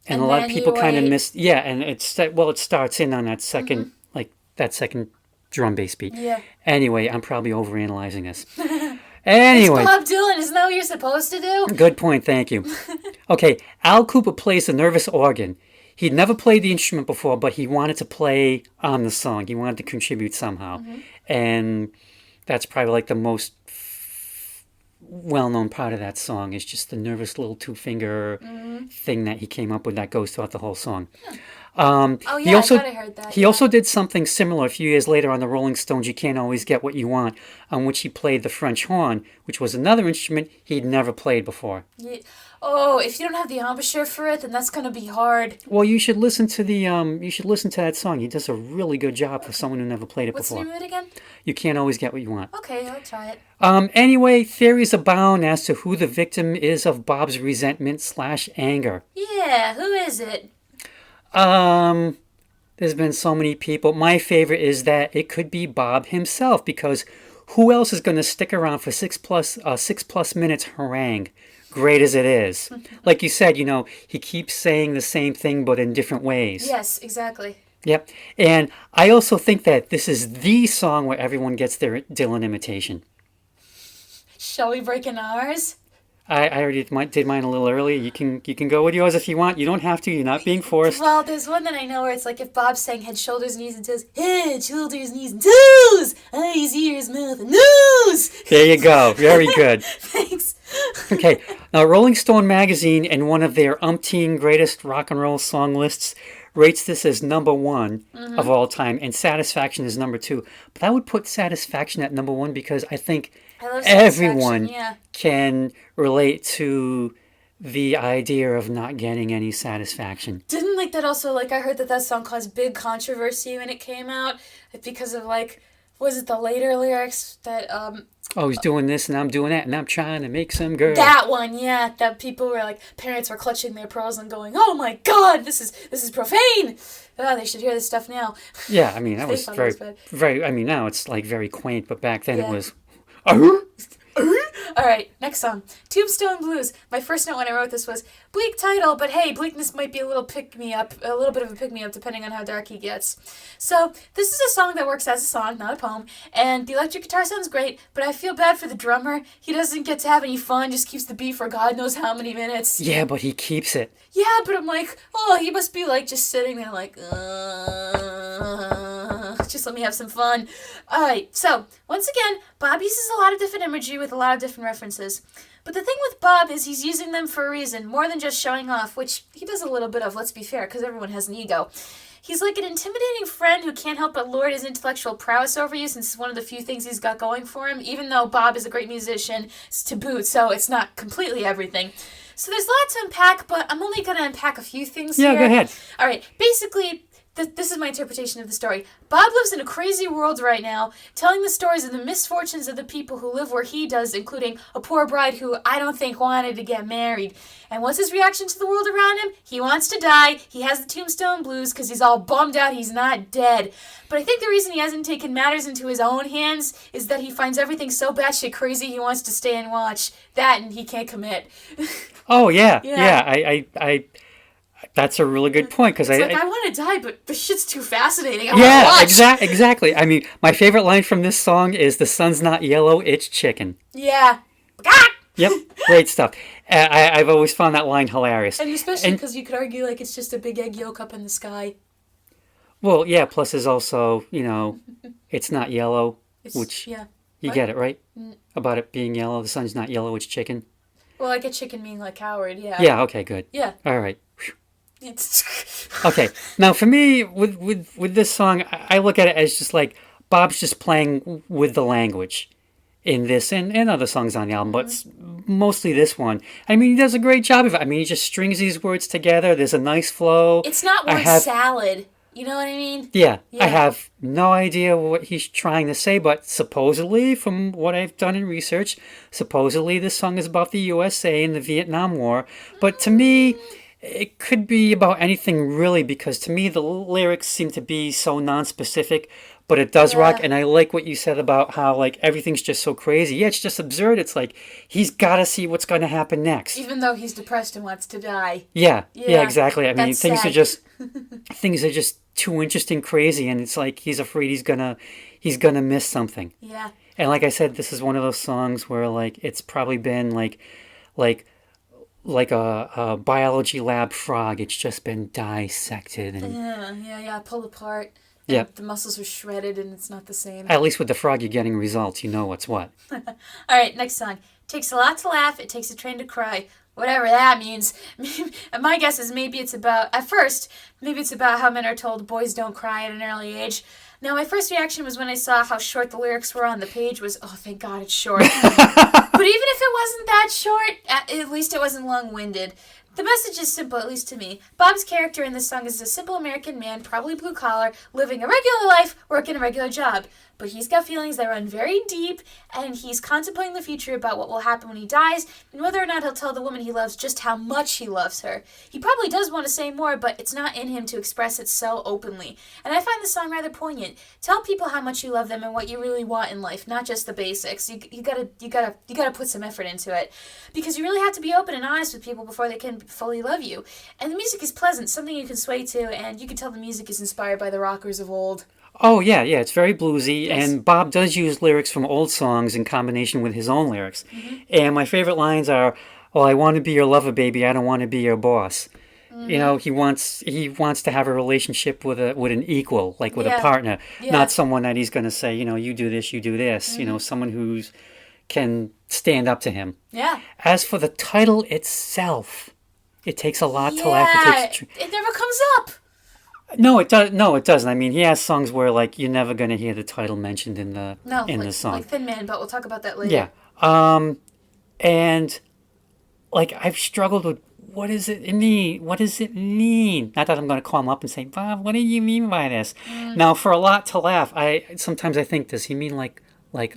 Speaker 2: And a lot of people kind of miss... Yeah, and it starts in on that second, that second drum bass beat.
Speaker 1: Yeah.
Speaker 2: Anyway, I'm probably overanalyzing this. Anyway.
Speaker 1: It's Bob Dylan, isn't that what you're supposed to do?
Speaker 2: Good point, thank you. Okay, Al Cooper plays the nervous organ. He'd never played the instrument before, but he wanted to play on the song. He wanted to contribute somehow. And that's probably like the most well-known part of that song is just the nervous little two-finger thing that he came up with that goes throughout the whole song.
Speaker 1: I thought I heard that.
Speaker 2: He also did something similar a few years later on the Rolling Stones' You Can't Always Get What You Want, on which he played the French horn, which was another instrument he'd never played before.
Speaker 1: Yeah. Oh, if you don't have the embouchure for it, then that's going to be hard.
Speaker 2: Well, you should listen to that song. He does a really good job for someone who never played it before.
Speaker 1: What's the name of it again?
Speaker 2: You Can't Always Get What You Want.
Speaker 1: Okay, I'll try it.
Speaker 2: Anyway, theories abound as to who the victim is of Bob's resentment/anger.
Speaker 1: Yeah, who is it?
Speaker 2: There's been so many people. My favorite is that it could be Bob himself, because who else is going to stick around for 6+ minutes harangue, great as it is? Like you said, he keeps saying the same thing but in different ways.
Speaker 1: Yes, exactly.
Speaker 2: Yep. And I also think that this is the song where everyone gets their Dylan imitation.
Speaker 1: Shall we break in ours?
Speaker 2: I already did mine a little earlier. You can go with yours if you want. You don't have to. You're not being forced.
Speaker 1: Well, there's one that I know where it's like if Bob's saying head, shoulders, knees, and toes. Head, shoulders, knees, and toes. Eyes, ears, mouth, and nose.
Speaker 2: There you go. Very good.
Speaker 1: Thanks.
Speaker 2: Okay. Now, Rolling Stone magazine, in one of their umpteen greatest rock and roll song lists, rates this as number 1 of all time, and Satisfaction is number 2. But I would put Satisfaction at number 1 because I think everyone can relate to the idea of not getting any satisfaction.
Speaker 1: Didn't that also, I heard that song caused big controversy when it came out because of, was it the later lyrics that,
Speaker 2: oh, he's doing this and I'm doing that and I'm trying to make some girl.
Speaker 1: That one, yeah. That people were parents were clutching their pearls and going, "Oh my God, this is profane. Oh, they should hear this stuff now."
Speaker 2: Yeah, I mean that was very. I mean now it's very quaint, but back then it was.
Speaker 1: All right, next song. Tombstone Blues. My first note when I wrote this was, bleak title, but hey, bleakness might be a little bit of a pick-me-up depending on how dark he gets. So, this is a song that works as a song, not a poem, and the electric guitar sounds great, but I feel bad for the drummer. He doesn't get to have any fun, just keeps the beat for God knows how many minutes.
Speaker 2: Yeah, but he keeps it.
Speaker 1: Yeah, but I'm he must be just sitting there just let me have some fun. Alright, so, once again, Bob uses a lot of different imagery with a lot of different references. But the thing with Bob is he's using them for a reason, more than just showing off, which he does a little bit of, let's be fair, because everyone has an ego. He's like an intimidating friend who can't help but lord his intellectual prowess over you, since it's one of the few things he's got going for him, even though Bob is a great musician to boot, so it's not completely everything. So there's a lot to unpack, but I'm only going to unpack a few things here.
Speaker 2: Yeah, go ahead.
Speaker 1: Alright, basically, this is my interpretation of the story. Bob lives in a crazy world right now, telling the stories of the misfortunes of the people who live where he does, including a poor bride who I don't think wanted to get married. And what's his reaction to the world around him? He wants to die. He has the Tombstone Blues because he's all bummed out he's not dead. But I think the reason he hasn't taken matters into his own hands is that he finds everything so batshit crazy he wants to stay and watch. That and he can't commit.
Speaker 2: Oh, yeah. I that's a really good point, because
Speaker 1: I want to die, but this shit's too fascinating. I want to watch.
Speaker 2: Exactly. I mean, my favorite line from this song is "The sun's not yellow, it's chicken."
Speaker 1: Yeah.
Speaker 2: Yep, great stuff. I've always found that line hilarious,
Speaker 1: and especially because you could argue it's just a big egg yolk up in the sky.
Speaker 2: Well, yeah. Plus, there's also it's not yellow, which you get it right about it being yellow. The sun's not yellow, it's chicken.
Speaker 1: Well, I get chicken meaning coward. Yeah.
Speaker 2: Yeah. Okay. Good.
Speaker 1: Yeah.
Speaker 2: All right. Okay, now for me, with this song, I look at it as just Bob's just playing with the language in this and other songs on the album, but mostly this one. I mean, he does a great job of it. I mean, he just strings these words together. There's a nice flow.
Speaker 1: It's not word salad. You know what I mean?
Speaker 2: Yeah,
Speaker 1: Yeah.
Speaker 2: I have no idea what he's trying to say, but supposedly, from what I've done in research, supposedly this song is about the USA and the Vietnam War. But to me, it could be about anything really, because to me the lyrics seem to be so non-specific, but it does rock.
Speaker 1: Yeah.
Speaker 2: And I like what you said about how like everything's just so crazy. Yeah, it's just absurd. It's like he's got to see what's going to happen next.
Speaker 1: Even though he's depressed and wants to die.
Speaker 2: Yeah,
Speaker 1: Yeah,
Speaker 2: exactly. I mean,
Speaker 1: that's
Speaker 2: things
Speaker 1: sad.
Speaker 2: are just things are just too interesting, crazy, and it's like he's afraid he's gonna miss something.
Speaker 1: Yeah.
Speaker 2: And like I said, this is one of those songs where like it's probably been like like a biology lab frog. It's just been dissected, and
Speaker 1: Yeah, pulled apart.
Speaker 2: yeah,
Speaker 1: And the muscles are shredded and it's not the same.
Speaker 2: at least with the frog, you're getting results. You know what's what.
Speaker 1: All right, next song. Takes a lot to laugh, it takes a train to cry. Whatever that means. My guess is maybe it's about how men are told boys don't cry at an early age. Now, my first reaction was when I saw how short the lyrics were on the page was, oh, thank God it's short. But even if it wasn't that short, at least it wasn't long-winded. The message is simple, at least to me. Bob's character in this song is a simple American man, probably blue-collar, living a regular life, working a regular job. But he's got feelings that run very deep, and he's contemplating the future about what will happen when he dies, and whether or not he'll tell the woman he loves just how much he loves her. He probably does want to say more, but it's not in him to express it so openly. And I find the song rather poignant. Tell people how much you love them and what you really want in life, not just the basics. You gotta put some effort into it, because you really have to be open and honest with people before they can fully love you. And the music is pleasant, something you can sway to, and you can tell the music is inspired by the rockers of old.
Speaker 2: Oh yeah, it's very bluesy,
Speaker 1: Yes.
Speaker 2: and Bob does use lyrics from old songs in combination with his own lyrics. And my favorite lines are, "Well, I want to be your lover, baby. I don't want to be your boss." You know, he wants to have a relationship with an equal, like with
Speaker 1: Yeah.
Speaker 2: a partner,
Speaker 1: Yeah.
Speaker 2: not someone that he's going to say, you do this, you do this. You know, someone who's can stand up to him.
Speaker 1: Yeah.
Speaker 2: As for the title itself, it takes a lot to laugh.
Speaker 1: It never comes up.
Speaker 2: No, it does. No, it doesn't. I mean, he has songs where like you're never gonna hear the title mentioned in the song.
Speaker 1: Like Thin Man, but we'll talk about that later.
Speaker 2: Yeah. And like I've struggled with what does it mean? What does it mean? Not that I'm gonna call him up and say, Bob, what do you mean by this? Now, for a lot to laugh, I sometimes think, does he mean like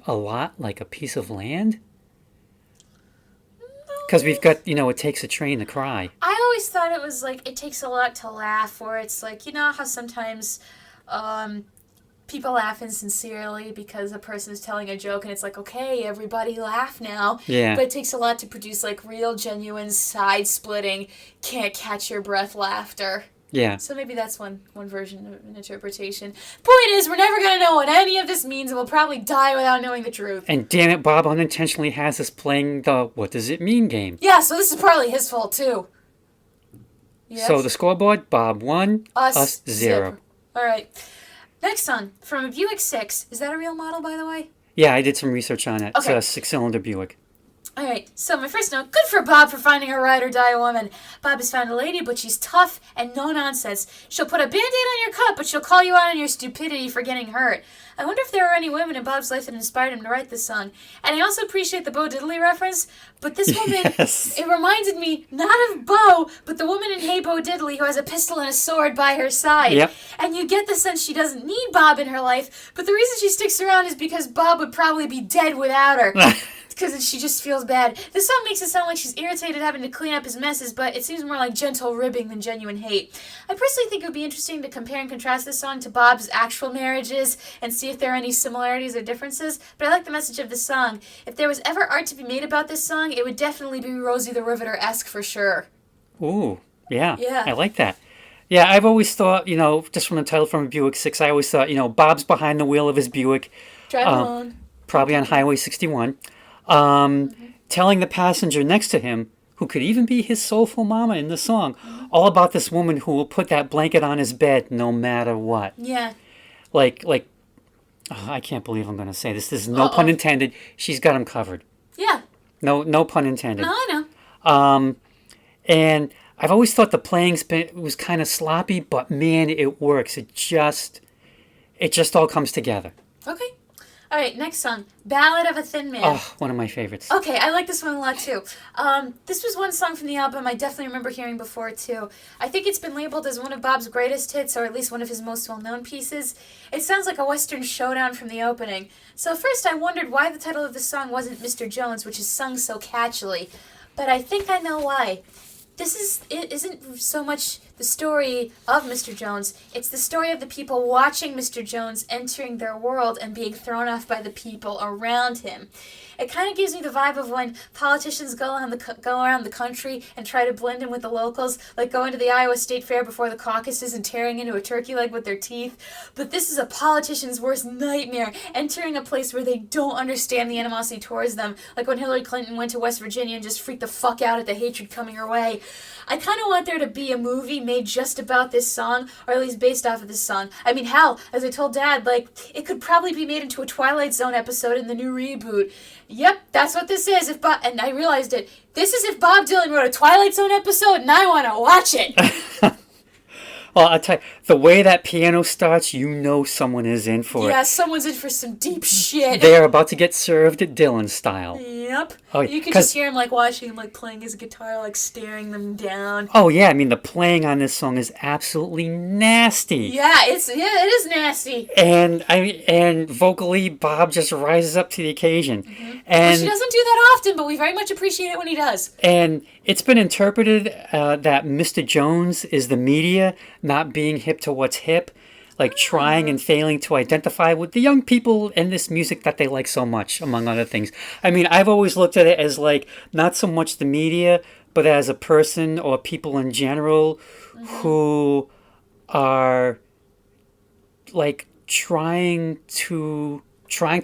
Speaker 2: a lot, like a piece of land? Because we've got, it takes a train to cry.
Speaker 1: I always thought it was like, it takes a lot to laugh, or it's like, you know how sometimes people laugh insincerely because a person is telling a joke and it's like, okay, everybody laugh now.
Speaker 2: Yeah.
Speaker 1: But it takes a lot to produce like real, genuine, side-splitting, can't catch your breath laughter.
Speaker 2: Yeah.
Speaker 1: So maybe that's one version of an interpretation. Point is, we're never going to know what any of this means, and we'll probably die without knowing the truth.
Speaker 2: And damn it, Bob unintentionally has us playing the what does it mean game.
Speaker 1: Yeah, so this is partly his fault, too. Yes?
Speaker 2: So the scoreboard, Bob 1, us 0.
Speaker 1: All right. Next song, from a Buick 6. Is that a real model, by the way?
Speaker 2: Yeah, I did some research on it.
Speaker 1: Okay.
Speaker 2: It's a 6-cylinder Buick.
Speaker 1: All right, so my first note, good for Bob for finding a ride or die woman. Bob has found a lady, but she's tough and no nonsense. She'll put a Band-Aid on your cut, but she'll call you out on your stupidity for getting hurt. I wonder if there are any women in Bob's life that inspired him to write this song. And I also appreciate the Bo Diddley reference, but this woman,
Speaker 2: Yes.
Speaker 1: it reminded me not of Bo, but the woman in Hey Bo Diddley who has a pistol and a sword by her side.
Speaker 2: Yep.
Speaker 1: And you get the sense she doesn't need Bob in her life, but the reason she sticks around is because Bob would probably be dead without her. Because she just feels bad. This song makes it sound like she's irritated having to clean up his messes, but it seems more like gentle ribbing than genuine hate. I personally think it would be interesting to compare and contrast this song to Bob's actual marriages and see if there are any similarities or differences, but I like the message of this song. If there was ever art to be made about this song, it would definitely be Rosie the Riveter-esque for sure.
Speaker 2: Ooh, yeah.
Speaker 1: Yeah.
Speaker 2: I like that. Yeah, I've always thought, just from the title from a Buick 6, I always thought, Bob's behind the wheel of his Buick.
Speaker 1: Driving alone.
Speaker 2: Probably on Highway 61. Telling the passenger next to him, who could even be his soulful mama in the song, all about this woman who will put that blanket on his bed no matter what.
Speaker 1: Yeah.
Speaker 2: I can't believe I'm going to say this. This is no pun intended. She's got him covered.
Speaker 1: Yeah.
Speaker 2: No pun intended.
Speaker 1: No, I know.
Speaker 2: And I've always thought the playing was kind of sloppy, but man, it works. It just all comes together.
Speaker 1: Okay. All right, next song, Ballad of a Thin Man.
Speaker 2: Oh, one of my favorites.
Speaker 1: Okay, I like this one a lot too. This was one song from the album I definitely remember hearing before too. I think it's been labeled as one of Bob's greatest hits, or at least one of his most well-known pieces. It sounds like a Western showdown from the opening. So first I wondered why the title of the song wasn't Mr. Jones, which is sung so catchily. But I think I know why. It isn't so much the story of Mr. Jones, it's the story of the people watching Mr. Jones entering their world and being thrown off by the people around him. It kind of gives me the vibe of when politicians go around the country and try to blend in with the locals, like going to the Iowa State Fair before the caucuses and tearing into a turkey leg with their teeth. But this is a politician's worst nightmare, entering a place where they don't understand the animosity towards them, like when Hillary Clinton went to West Virginia and just freaked the fuck out at the hatred coming her way. I kind of want there to be a movie made just about this song, or at least based off of this song. I mean, hell, as I told Dad, it could probably be made into a Twilight Zone episode in the new reboot. Yep, that's what this is. And I realized it. This is if Bob Dylan wrote a Twilight Zone episode, and I want to watch it.
Speaker 2: Well, I'll tell you, the way that piano starts, you know someone is in for it.
Speaker 1: Yeah, someone's in for some deep shit.
Speaker 2: They're about to get served Dylan style.
Speaker 1: Yep.
Speaker 2: Oh,
Speaker 1: you can just hear him watching him playing his guitar, staring them down.
Speaker 2: Oh yeah, I mean the playing on this song is absolutely nasty.
Speaker 1: Yeah, it is nasty.
Speaker 2: And vocally, Bob just rises up to the occasion.
Speaker 1: Mm-hmm.
Speaker 2: And
Speaker 1: she doesn't do that often, but we very much appreciate it when he does.
Speaker 2: And it's been interpreted that Mr. Jones is the media not being hip to what's hip, trying and failing to identify with the young people in this music that they like so much, among other things. I mean, I've always looked at it as not so much the media, but as a person or people in general who are trying to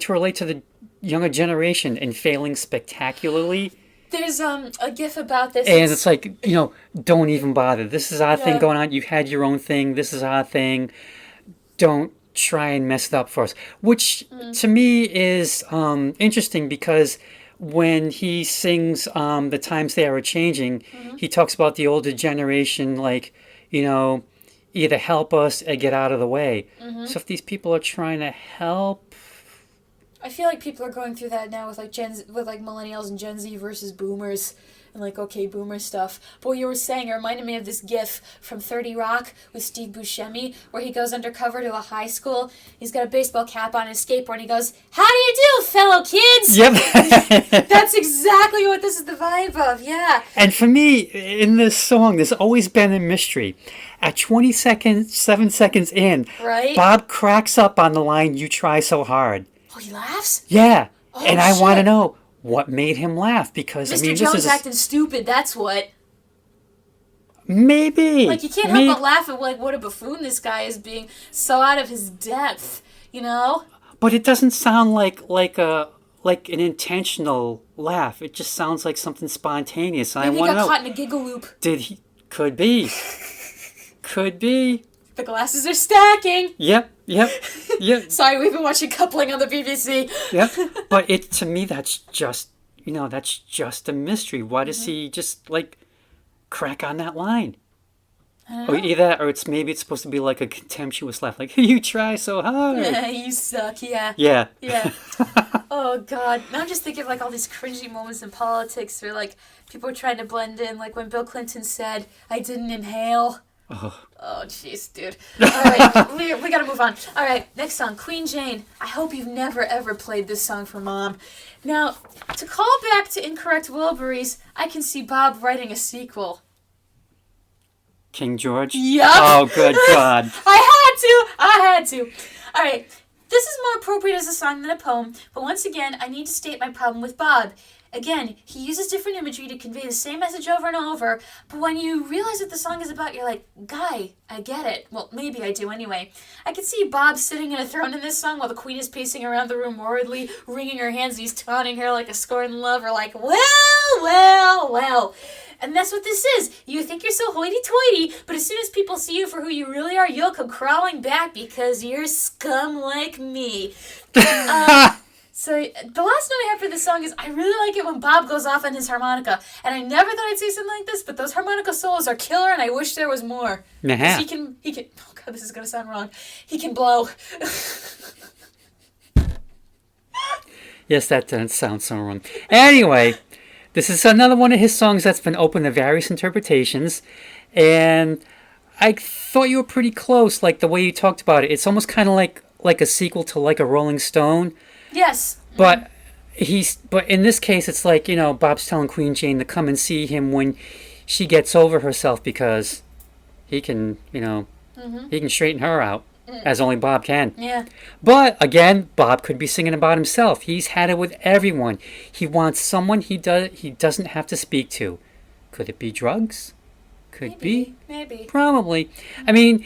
Speaker 2: relate to the younger generation and failing spectacularly.
Speaker 1: There's a gif about this.
Speaker 2: And it's don't even bother. This is our thing going on. You've had your own thing. This is our thing. Don't try and mess it up for us. Which, to me, is interesting because when he sings The Times They Are Changing, he talks about the older generation, either help us or get out of the way. So if these people are trying to help...
Speaker 1: I feel like people are going through that now with millennials and Gen Z versus boomers and okay boomer stuff. But what you were saying, it reminded me of this gif from 30 Rock with Steve Buscemi where he goes undercover to a high school. He's got a baseball cap on his skateboard and he goes, "How do you do, fellow kids?"
Speaker 2: Yep.
Speaker 1: That's exactly what this is the vibe of, yeah.
Speaker 2: And for me, in this song, there's always been a mystery. At 7 seconds in,
Speaker 1: right?
Speaker 2: Bob cracks up on the line, "You try so hard."
Speaker 1: Oh, he laughs?
Speaker 2: Yeah.
Speaker 1: Oh,
Speaker 2: and I want to know what made him laugh because
Speaker 1: Mr. Jones acting stupid, that's what.
Speaker 2: Maybe.
Speaker 1: You can't help but laugh at what a buffoon this guy is being so out of his depth,
Speaker 2: But it doesn't sound like an intentional laugh. It just sounds like something spontaneous.
Speaker 1: Maybe he got caught in a giggle loop.
Speaker 2: Did he? Could be. Could be.
Speaker 1: The glasses are stacking.
Speaker 2: Yep.
Speaker 1: Sorry, we've been watching Coupling on the BBC.
Speaker 2: Yep. But to me, that's just a mystery. Why does he just crack on that line? Or either that, or maybe it's supposed to be a contemptuous laugh, "You try so hard."
Speaker 1: Yeah, you suck. Yeah.
Speaker 2: Yeah.
Speaker 1: Yeah. Oh God. Now I'm just thinking of all these cringy moments in politics where people are trying to blend in, when Bill Clinton said, "I didn't inhale." Oh, jeez, dude. All right, we gotta move on. All right, next song, Queen Jane. I hope you've never, ever played this song for Mom. Now, to call back to Incorrect Wilburys, I can see Bob writing a sequel.
Speaker 2: King George?
Speaker 1: Yup.
Speaker 2: Oh, good God.
Speaker 1: I had to. All right, this is more appropriate as a song than a poem, but once again, I need to state my problem with Bob. Again, he uses different imagery to convey the same message over and over, but when you realize what the song is about, you're like, "Guy, I get it." Well, maybe I do anyway. I can see Bob sitting in a throne in this song while the queen is pacing around the room worriedly, wringing her hands, and he's taunting her like a scorned lover, well. And that's what this is. You think you're so hoity-toity, but as soon as people see you for who you really are, you'll come crawling back because you're scum like me. So the last note I have for this song is I really like it when Bob goes off on his harmonica. And I never thought I'd say something like this, but those harmonica solos are killer and I wish there was more.
Speaker 2: Yeah.
Speaker 1: He can, oh God, this is going to sound wrong. He can blow.
Speaker 2: Yes, that doesn't sound so wrong. Anyway, this is another one of his songs that's been open to various interpretations, and I thought you were pretty close, like the way you talked about it. It's almost kind of like a sequel to Like a Rolling Stone,
Speaker 1: Yes.
Speaker 2: but but in this case, it's like, Bob's telling Queen Jane to come and see him when she gets over herself because he can, he can straighten her out as only Bob can.
Speaker 1: Yeah.
Speaker 2: But again, Bob could be singing about himself. He's had it with everyone. He wants someone he doesn't have to speak to. Could it be drugs? Could be.
Speaker 1: Maybe.
Speaker 2: Probably. I mean,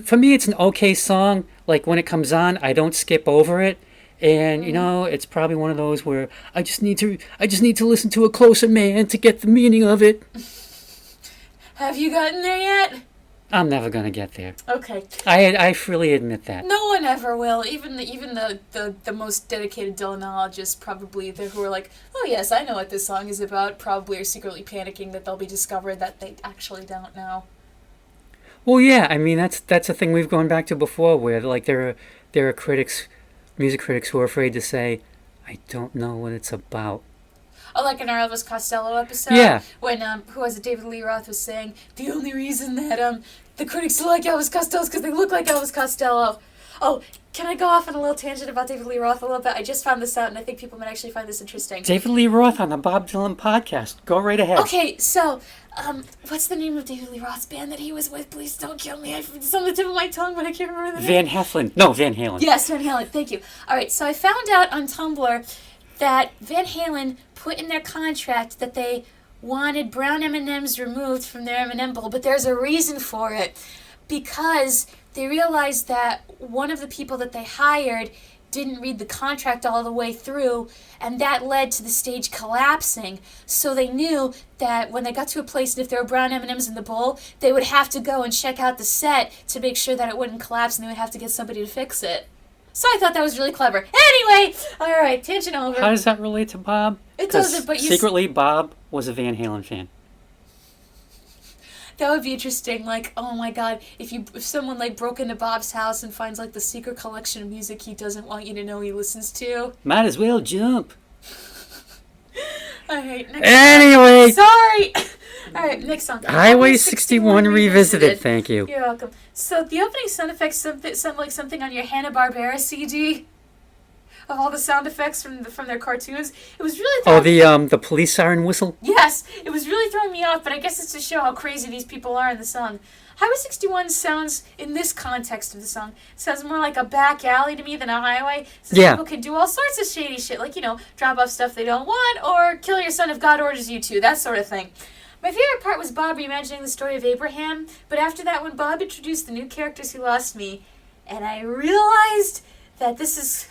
Speaker 2: for me it's an okay song. Like when it comes on, I don't skip over it. And it's probably one of those where I just need to listen to a closer man to get the meaning of it.
Speaker 1: Have you gotten there yet?
Speaker 2: I'm never gonna get there.
Speaker 1: Okay.
Speaker 2: I freely admit that.
Speaker 1: No one ever will. Even the most dedicated Dylanologists probably who are like, oh yes, I know what this song is about, probably are secretly panicking that they'll be discovered that they actually don't know.
Speaker 2: Well, yeah. I mean, that's a thing we've gone back to before, where like there are critics, music critics, who are afraid to say, I don't know what it's about.
Speaker 1: Oh, like in our Elvis Costello episode?
Speaker 2: Yeah.
Speaker 1: When, who was it, David Lee Roth was saying, the only reason that, the critics like Elvis Costello is because they look like Elvis Costello. Oh, can I go off on a little tangent about David Lee Roth a little bit? I just found this out, and I think people might actually find this interesting.
Speaker 2: David Lee Roth on the Bob Dylan podcast. Go right ahead.
Speaker 1: Okay, so, what's the name of David Lee Roth's band that he was with? Please don't kill me. It's on the tip of my tongue, but I can't remember the name.
Speaker 2: Van Halen. No, Van Halen.
Speaker 1: Yes, Van Halen. Thank you. All right, so I found out on Tumblr that Van Halen put in their contract that they wanted brown M&Ms removed from their M&M bowl, but there's a reason for it. Because they realized that one of the people that they hired didn't read the contract all the way through, and that led to the stage collapsing. So they knew that when they got to a place, and if there were brown M&Ms in the bowl, they would have to go and check out the set to make sure that it wouldn't collapse, and they would have to get somebody to fix it. So I thought that was really clever. Anyway, all right, tangent over.
Speaker 2: How does that relate to Bob?
Speaker 1: It doesn't, but
Speaker 2: secretly Bob was a Van Halen fan.
Speaker 1: That would be interesting. Like, oh my God, if someone like broke into Bob's house and finds like the secret collection of music he doesn't want you to know he listens to.
Speaker 2: Might as well jump.
Speaker 1: All right.
Speaker 2: Anyway.
Speaker 1: Sorry. All right, next song.
Speaker 2: Highway 61 Revisited. Thank you.
Speaker 1: You're welcome. So the opening sound effects sound like something on your Hanna-Barbera CD. Of all the sound effects from their cartoons, it was really
Speaker 2: the police siren whistle.
Speaker 1: Yes, it was really throwing me off, but I guess it's to show how crazy these people are in the song. Highway 61 sounds, in this context of the song, sounds more like a back alley to me than a highway. So people can do all sorts of shady shit, like, drop off stuff they don't want, or kill your son if God orders you to, that sort of thing. My favorite part was Bob reimagining the story of Abraham, but after that, when Bob introduced the new characters, he lost me, and I realized that this is,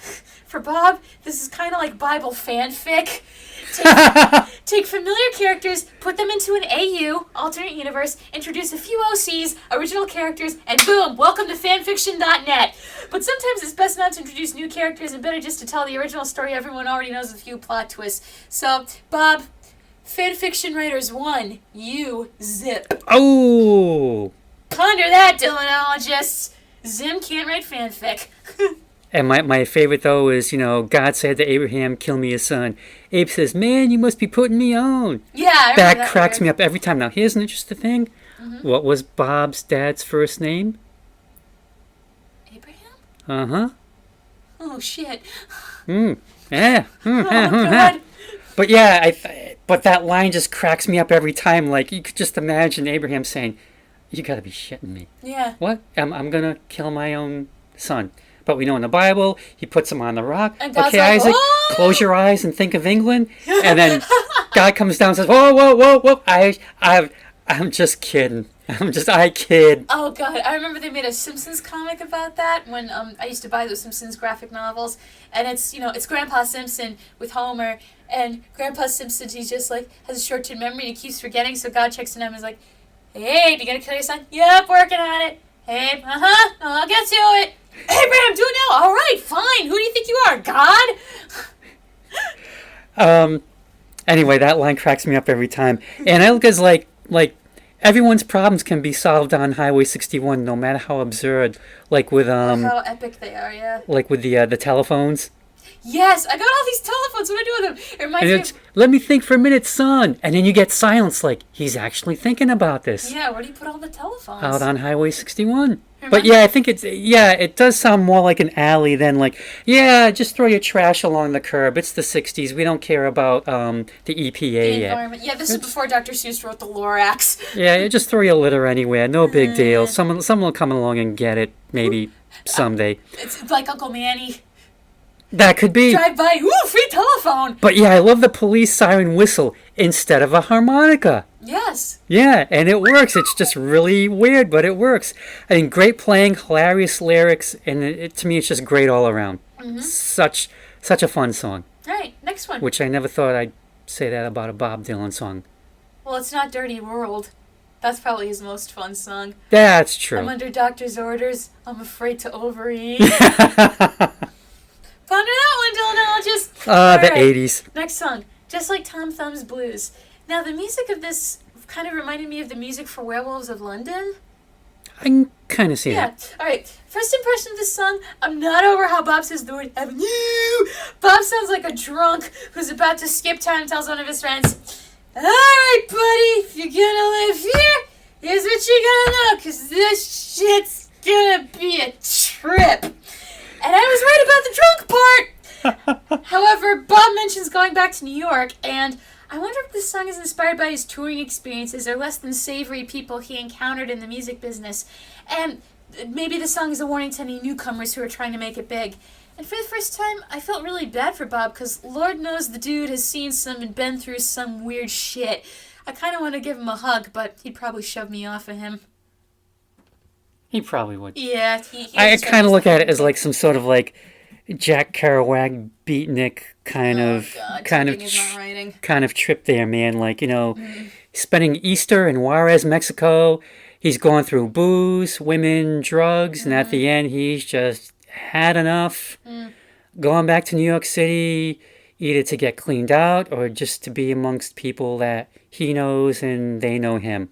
Speaker 1: for Bob, this is kind of like Bible fanfic. Take familiar characters, put them into an AU, alternate universe, introduce a few OCs, original characters, and boom, welcome to fanfiction.net. But sometimes it's best not to introduce new characters and better just to tell the original story everyone already knows with a few plot twists. So, Bob, fanfiction writers 1, you zip.
Speaker 2: Oh!
Speaker 1: Ponder that, Dylanologists. Zim can't write fanfic.
Speaker 2: And my favorite, though, is, God said to Abraham, kill me a son. Abe says, man, you must be putting me on.
Speaker 1: Yeah, I remember
Speaker 2: that cracks me up every time. Now, here's an interesting thing. Mm-hmm. What was Bob's dad's first name?
Speaker 1: Abraham?
Speaker 2: Uh-huh.
Speaker 1: Oh, shit.
Speaker 2: Yeah.
Speaker 1: Oh, God.
Speaker 2: But yeah, but that line just cracks me up every time. Like, you could just imagine Abraham saying, you gotta be shitting me.
Speaker 1: Yeah.
Speaker 2: What? I'm gonna kill my own son. But we know in the Bible, he puts him on the rock.
Speaker 1: And God's
Speaker 2: okay,
Speaker 1: like,
Speaker 2: Isaac,
Speaker 1: oh!
Speaker 2: Close your eyes and think of England. And then God comes down and says, whoa, whoa, whoa, whoa. I'm just kidding. I kid.
Speaker 1: Oh, God. I remember they made a Simpsons comic about that when I used to buy those Simpsons graphic novels. And it's, it's Grandpa Simpson with Homer. And Grandpa Simpson, he's just like, has a short-term memory and he keeps forgetting. So God checks in on him and is like, hey, you gonna kill your son? Yep, working on it. Hey, I'll get to it. Abraham, do it now. All right, fine. Who do you think you are, God?
Speaker 2: Anyway, that line cracks me up every time. And I look as like everyone's problems can be solved on Highway 61, no matter how absurd. Like with
Speaker 1: how epic they are, yeah.
Speaker 2: Like with the telephones.
Speaker 1: Yes, I got all these telephones. What do I do with them? It reminds
Speaker 2: And
Speaker 1: me
Speaker 2: it's, let me think for a minute, son. And then you get silence like, he's actually thinking about this.
Speaker 1: Yeah, where do you put all the telephones?
Speaker 2: Out on Highway 61. But yeah, I think it does sound more like an alley than like, yeah, just throw your trash along the curb. It's the 60s. We don't care about the EPA
Speaker 1: The
Speaker 2: yet.
Speaker 1: environment. Yeah, this is before Dr. Seuss wrote the Lorax.
Speaker 2: Yeah, you just throw your litter anywhere. No big deal. Someone will come along and get it maybe someday.
Speaker 1: It's like Uncle Manny.
Speaker 2: That could be.
Speaker 1: Drive by, ooh, free telephone.
Speaker 2: But yeah, I love the police siren whistle instead of a harmonica.
Speaker 1: Yes.
Speaker 2: Yeah, and it works. It's just really weird, but it works. I mean, great playing, hilarious lyrics, and to me, it's just great all around.
Speaker 1: Mm-hmm.
Speaker 2: Such a fun song.
Speaker 1: All right, next one.
Speaker 2: Which I never thought I'd say that about a Bob Dylan song.
Speaker 1: Well, it's not Dirty World. That's probably his most fun song.
Speaker 2: That's true.
Speaker 1: I'm under doctor's orders. I'm afraid to overeat. Ponder that one, Dylanologists.
Speaker 2: The 80s.
Speaker 1: Next song, Just Like Tom Thumb's Blues. Now, the music of this kind of reminded me of the music for Werewolves of London.
Speaker 2: I can kind of see that.
Speaker 1: Yeah. All right. First impression of this song, I'm not over how Bob says the word avenue. Bob sounds like a drunk who's about to skip town and tells one of his friends, all right, buddy, if you're gonna live here, here's what you're gonna know, because this shit's gonna be a trip. And I was right about the drunk part. However, Bob mentions going back to New York, and I wonder if this song is inspired by his touring experiences or less than savory people he encountered in the music business. And maybe the song is a warning to any newcomers who are trying to make it big. And for the first time, I felt really bad for Bob, because Lord knows the dude has seen some and been through some weird shit. I kind of want to give him a hug, but he'd probably shove me off of him.
Speaker 2: He probably would.
Speaker 1: Yeah.
Speaker 2: I kind of look at it as like some sort of like Jack Kerouac beatnik kind of trip there, man. Like, spending Easter in Juarez, Mexico. He's going through booze, women, drugs, and at the end he's just had enough. Going back to New York City, either to get cleaned out or just to be amongst people that he knows and they know him.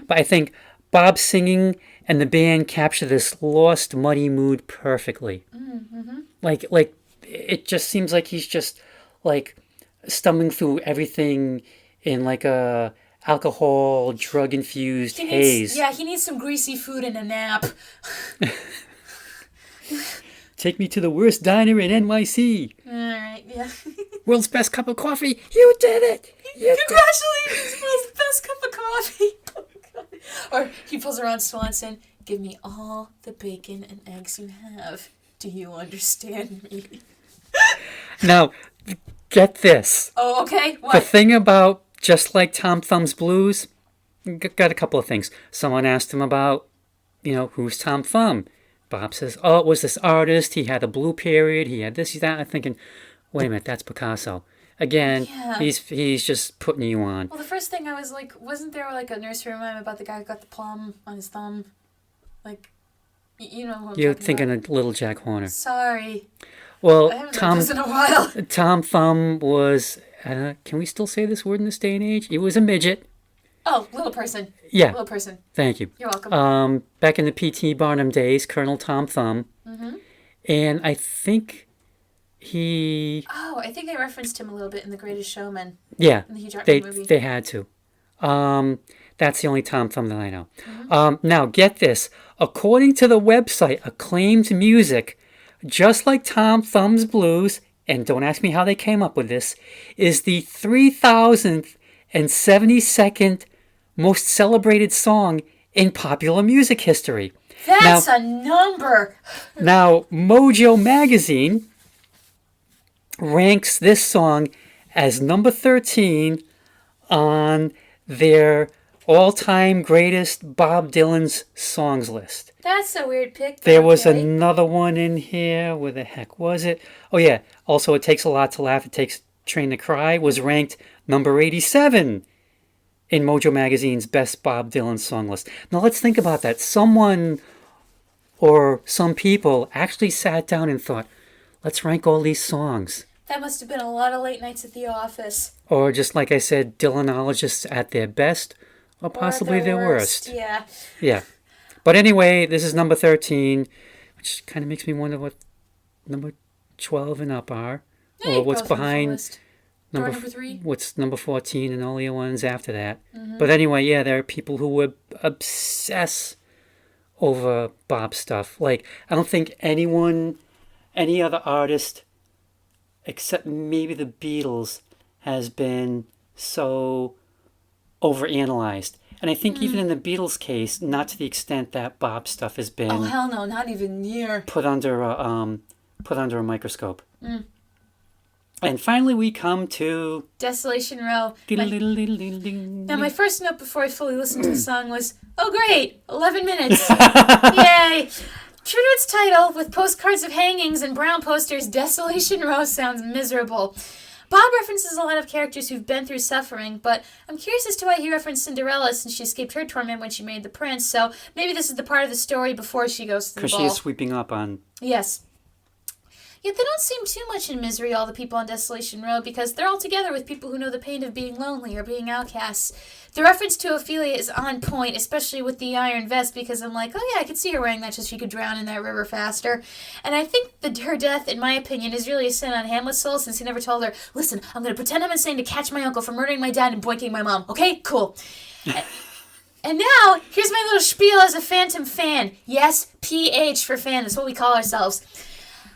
Speaker 2: But I think Bob singing and the band capture this lost, muddy mood perfectly. Like it just seems like he's just like stumbling through everything in like a alcohol, drug-infused haze.
Speaker 1: He needs some greasy food and a nap.
Speaker 2: Take me to the worst diner in NYC.
Speaker 1: All right, yeah.
Speaker 2: World's best cup of coffee. You did it.
Speaker 1: Congratulations, world's best cup of coffee. Oh, God. Or he pulls around Swanson. Give me all the bacon and eggs you have. Do you understand me?
Speaker 2: Now, get this.
Speaker 1: Oh, okay. What?
Speaker 2: The thing about Just Like Tom Thumb's Blues, got a couple of things. Someone asked him about, who's Tom Thumb? Bob says, it was this artist. He had a blue period. He had this, that. I'm thinking, wait a minute, that's Picasso. Again, he's just putting you on.
Speaker 1: Well, the first thing I was like, wasn't there like a nursery rhyme about the guy who got the plum on his thumb? Like, you know who I'm
Speaker 2: You're
Speaker 1: talking
Speaker 2: thinking
Speaker 1: about.
Speaker 2: of Little Jack Horner.
Speaker 1: Sorry.
Speaker 2: Well,
Speaker 1: I haven't done this in a while.
Speaker 2: Tom Thumb was, can we still say this word in this day and age? He was a midget.
Speaker 1: Oh, little person.
Speaker 2: Yeah.
Speaker 1: Little person.
Speaker 2: Thank you.
Speaker 1: You're welcome.
Speaker 2: Back in the P.T. Barnum days, Colonel Tom Thumb. And I think
Speaker 1: I think they referenced him a little bit in The Greatest Showman.
Speaker 2: Yeah.
Speaker 1: In the Hugh Jackman movie.
Speaker 2: They had to. That's the only Tom Thumb that I know. Now, get this. According to the website Acclaimed Music, Just Like Tom Thumb's Blues, and don't ask me how they came up with this, is the 3,072nd most celebrated song in popular music history.
Speaker 1: That's a number!
Speaker 2: Now, Mojo Magazine ranks this song as number 13 on their all-time greatest Bob Dylan's songs list.
Speaker 1: That's a weird pick.
Speaker 2: There was another one in here. Where the heck was it? Oh, yeah. Also, It Takes a Lot to Laugh, It Takes Train to Cry was ranked number 87 in Mojo Magazine's Best Bob Dylan Song List. Now, let's think about that. Someone or some people actually sat down and thought, let's rank all these songs.
Speaker 1: That must have been a lot of late nights at the office.
Speaker 2: Or just like I said, Dylanologists at their best, or possibly their worst.
Speaker 1: Yeah.
Speaker 2: Yeah. But anyway, this is number 13, which kind of makes me wonder what number 12 and up are.
Speaker 1: Yeah,
Speaker 2: or
Speaker 1: you
Speaker 2: what's
Speaker 1: go through the full
Speaker 2: behind
Speaker 1: list. Door number 3.
Speaker 2: what's number 14 and all the ones after that. But anyway, yeah, there are people who would obsess over Bob stuff. Like, I don't think any other artist, except maybe the Beatles, has been so overanalyzed. And I think even in the Beatles' case, not to the extent that Bob stuff has been
Speaker 1: Oh, hell no, not even near.
Speaker 2: put under a microscope. And finally, we come to
Speaker 1: Desolation Row. Now, my
Speaker 2: Now,
Speaker 1: first note before I fully listened to the song was, oh great, 11 minutes. Yay. True to its title, with postcards of hangings and brown posters, Desolation Row sounds miserable. Bob references a lot of characters who've been through suffering, but I'm curious as to why he referenced Cinderella since she escaped her torment when she married the prince, so maybe this is the part of the story before she goes to the
Speaker 2: because
Speaker 1: ball.
Speaker 2: she is sweeping up on.
Speaker 1: Yes. Yet they don't seem too much in misery, all the people on Desolation Row, because they're all together with people who know the pain of being lonely or being outcasts. The reference to Ophelia is on point, especially with the iron vest, because I'm like, oh yeah, I could see her wearing that so she could drown in that river faster. And I think that her death, in my opinion, is really a sin on Hamlet's soul, since he never told her, listen, I'm going to pretend I'm insane to catch my uncle for murdering my dad and boinking my mom. Okay? Cool. And now, here's my little spiel as a Phantom fan. Yes, PH for fan. That's what we call ourselves.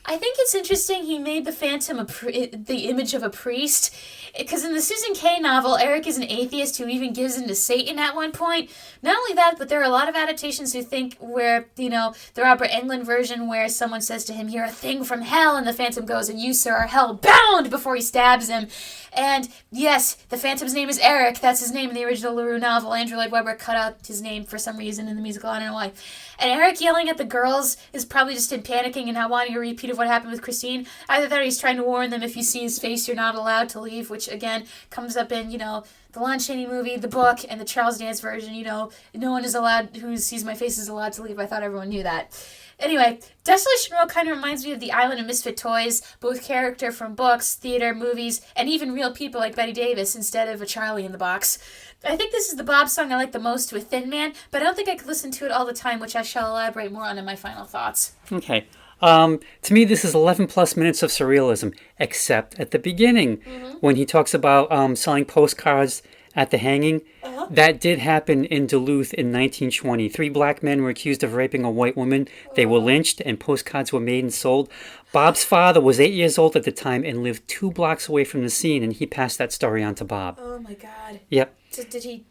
Speaker 1: I think it's interesting he made the Phantom the image of a priest, because in the Susan Kay novel, Eric is an atheist who even gives in to Satan at one point. Not only that, but there are a lot of adaptations who think where, the Robert Englund version where someone says to him, you're a thing from hell, and the Phantom goes, and you, sir, are hell-bound, before he stabs him. And yes, the Phantom's name is Eric. That's his name in the original LaRue novel. Andrew Lloyd Webber cut out his name for some reason in the musical. I don't know why. And Eric yelling at the girls is probably just him panicking and not wanting a repeat of what happened with Christine. Either that or he's trying to warn them, if you see his face, you're not allowed to leave, which, again, comes up in, the Lon Chaney movie, the book, and the Charles Dance version. No one is allowed, who sees my face is allowed to leave. I thought everyone knew that. Anyway, Desolation Row kind of reminds me of the Island of Misfit Toys, both character from books, theater, movies, and even real people like Betty Davis instead of a Charlie in the box. I think this is the Bob song I like the most with Thin Man, but I don't think I could listen to it all the time, which I shall elaborate more on in my final thoughts.
Speaker 2: Okay. To me, this is 11 plus minutes of surrealism, except at the beginning, when he talks about selling postcards at the hanging. That did happen in Duluth in 1920. 3 black men were accused of raping a white woman. They were lynched, and postcards were made and sold. Bob's father was 8 years old at the time and lived 2 blocks away from the scene, and he passed that story on to Bob.
Speaker 1: Oh my God.
Speaker 2: Yep.
Speaker 1: Did he...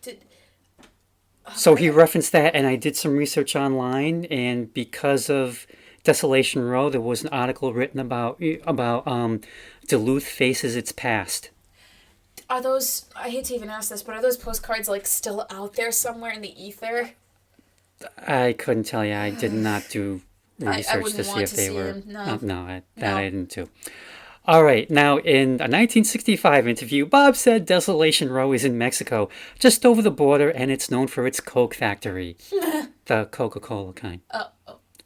Speaker 2: So he referenced that, and I did some research online, and because of Desolation Row, there was an article written about Duluth faces its past.
Speaker 1: Are those, I hate to even ask this, but are those postcards still out there somewhere in the ether?
Speaker 2: I couldn't tell you. I did not do research to see if they were.
Speaker 1: No.
Speaker 2: I didn't do. All right. Now, in a 1965 interview, Bob said Desolation Row is in Mexico, just over the border, and it's known for its Coke factory, the Coca-Cola kind,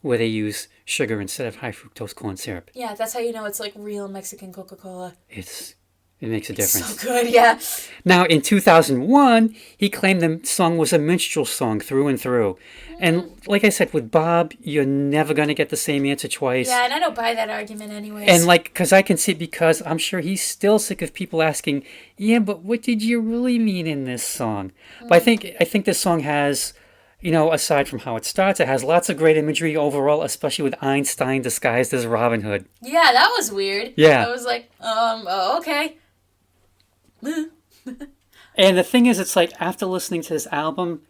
Speaker 2: where they use sugar instead of high fructose corn syrup.
Speaker 1: Yeah, that's how you know it's real Mexican Coca-Cola.
Speaker 2: It makes a difference.
Speaker 1: So good, yeah.
Speaker 2: Now, in 2001, he claimed the song was a minstrel song through and through. And like I said, with Bob, you're never going to get the same answer twice.
Speaker 1: Yeah, and I don't buy that argument anyways.
Speaker 2: And because I can see, because I'm sure he's still sick of people asking, yeah, but what did you really mean in this song? But I think this song has, aside from how it starts, it has lots of great imagery overall, especially with Einstein disguised as Robin Hood.
Speaker 1: Yeah, that was weird.
Speaker 2: Yeah.
Speaker 1: I was like, oh, okay.
Speaker 2: And the thing is, it's after listening to this album,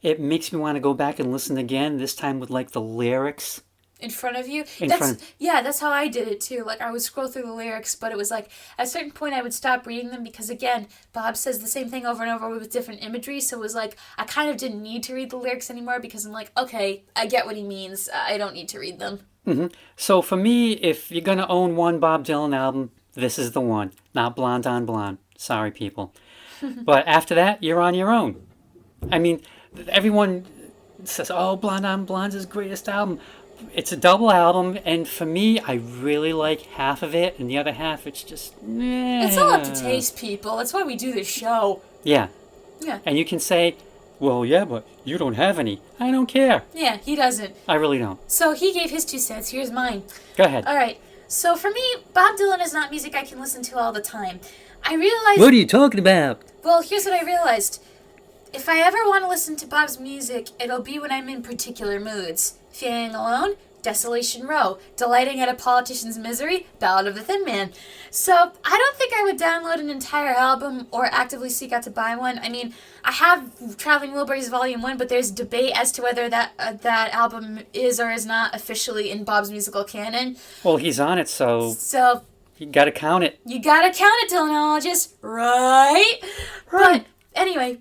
Speaker 2: it makes me want to go back and listen again, this time with the lyrics.
Speaker 1: In front of you?
Speaker 2: Front.
Speaker 1: Yeah, that's how I did it too. I would scroll through the lyrics, but it was at a certain point I would stop reading them because, again, Bob says the same thing over and over with different imagery, so it was I kind of didn't need to read the lyrics anymore because I'm okay, I get what he means. I don't need to read them.
Speaker 2: Mm-hmm. So for me, if you're going to own one Bob Dylan album, this is the one. Not Blonde on Blonde. Sorry, people. But after that, you're on your own. I mean, everyone says, oh, Blonde on Blonde's his greatest album. It's a double album, and for me, I really like half of it, and the other half, it's just...
Speaker 1: It's all up to taste, people. That's why we do this show.
Speaker 2: Yeah.
Speaker 1: Yeah.
Speaker 2: And you can say, well, yeah, but you don't have any. I don't care.
Speaker 1: Yeah, he doesn't.
Speaker 2: I really don't.
Speaker 1: So he gave his 2 cents. Here's mine.
Speaker 2: Go ahead.
Speaker 1: All right. So for me, Bob Dylan is not music I can listen to all the time. I realized...
Speaker 2: What are you talking about?
Speaker 1: Well, here's what I realized. If I ever want to listen to Bob's music, it'll be when I'm in particular moods. Feeling alone? Desolation Row. Delighting at a politician's misery? Ballad of the Thin Man. So, I don't think I would download an entire album or actively seek out to buy one. I mean, I have Traveling Wilburys Volume 1, but there's debate as to whether that album is or is not officially in Bob's musical canon.
Speaker 2: Well, he's on it, so
Speaker 1: So...
Speaker 2: you gotta count it.
Speaker 1: You gotta count it, Dylanologists, right? But, anyway,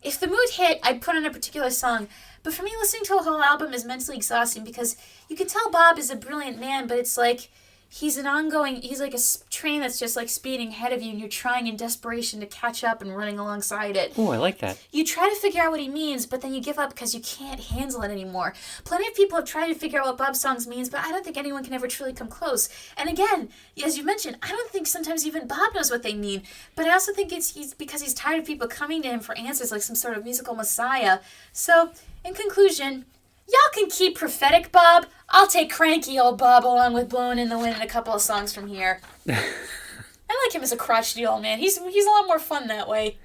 Speaker 1: if the mood hit, I'd put on a particular song. But for me, listening to a whole album is mentally exhausting because you can tell Bob is a brilliant man, but it's like he's like a train that's just like speeding ahead of you and you're trying in desperation to catch up and running alongside it.
Speaker 2: Oh, I like that.
Speaker 1: You try to figure out what he means, but then you give up because you can't handle it anymore. Plenty of people have tried to figure out what Bob's songs means, but I don't think anyone can ever truly come close. And again, as you mentioned, I don't think sometimes even Bob knows what they mean, but I also think he's because he's tired of people coming to him for answers like some sort of musical messiah. So, in conclusion, y'all can keep Prophetic Bob. I'll take Cranky Old Bob along with Blowin' in the Wind and a couple of songs from here. I like him as a crotchety old man. He's a lot more fun that way.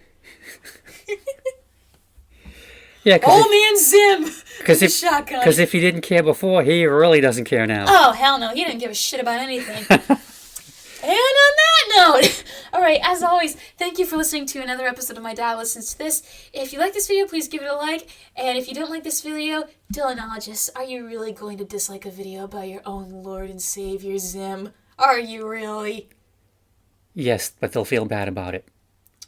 Speaker 2: Yeah,
Speaker 1: old man Zim with a shotgun.
Speaker 2: Because if he didn't care before, he really doesn't care now.
Speaker 1: Oh, hell no. He didn't give a shit about anything. And on that note, all right, as always, thank you for listening to another episode of My Dad Listens to This. If you like this video, please give it a like. And if you don't like this video, Dylanologists, are you really going to dislike a video about your own Lord and Savior, Zim? Are you really?
Speaker 2: Yes, but they'll feel bad about it.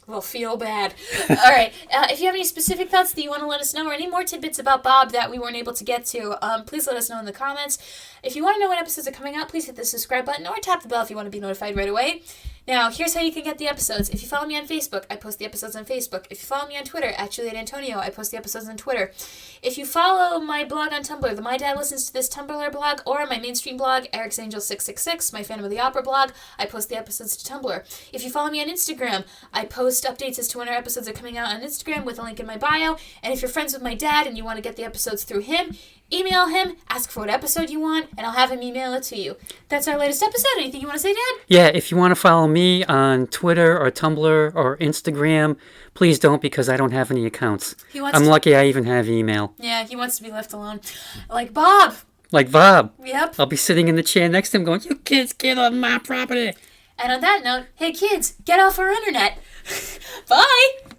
Speaker 1: Well, feel bad. All right. If you have any specific thoughts that you want to let us know or any more tidbits about Bob that we weren't able to get to, please let us know in the comments. If you want to know when episodes are coming out, please hit the subscribe button or tap the bell if you want to be notified right away. Now, here's how you can get the episodes. If you follow me on Facebook, I post the episodes on Facebook. If you follow me on Twitter, at Juliet Antonio, I post the episodes on Twitter. If you follow my blog on Tumblr, the My Dad Listens to This Tumblr blog, or my mainstream blog, Eric's Angel 666, my Phantom of the Opera blog, I post the episodes to Tumblr. If you follow me on Instagram, I post updates as to when our episodes are coming out on Instagram with a link in my bio. And if you're friends with my dad and you want to get the episodes through him, email him, ask for what episode you want, and I'll have him email it to you. That's our latest episode. Anything you want to say, Dad?
Speaker 2: Yeah, if you want to follow me on Twitter or Tumblr or Instagram, please don't because I don't have any accounts. I'm lucky I even have email.
Speaker 1: Yeah, he wants to be left alone. Like Bob.
Speaker 2: Like Bob.
Speaker 1: Yep.
Speaker 2: I'll be sitting in the chair next to him going, "You kids get on my property."
Speaker 1: And on that note, hey kids, get off our internet. Bye!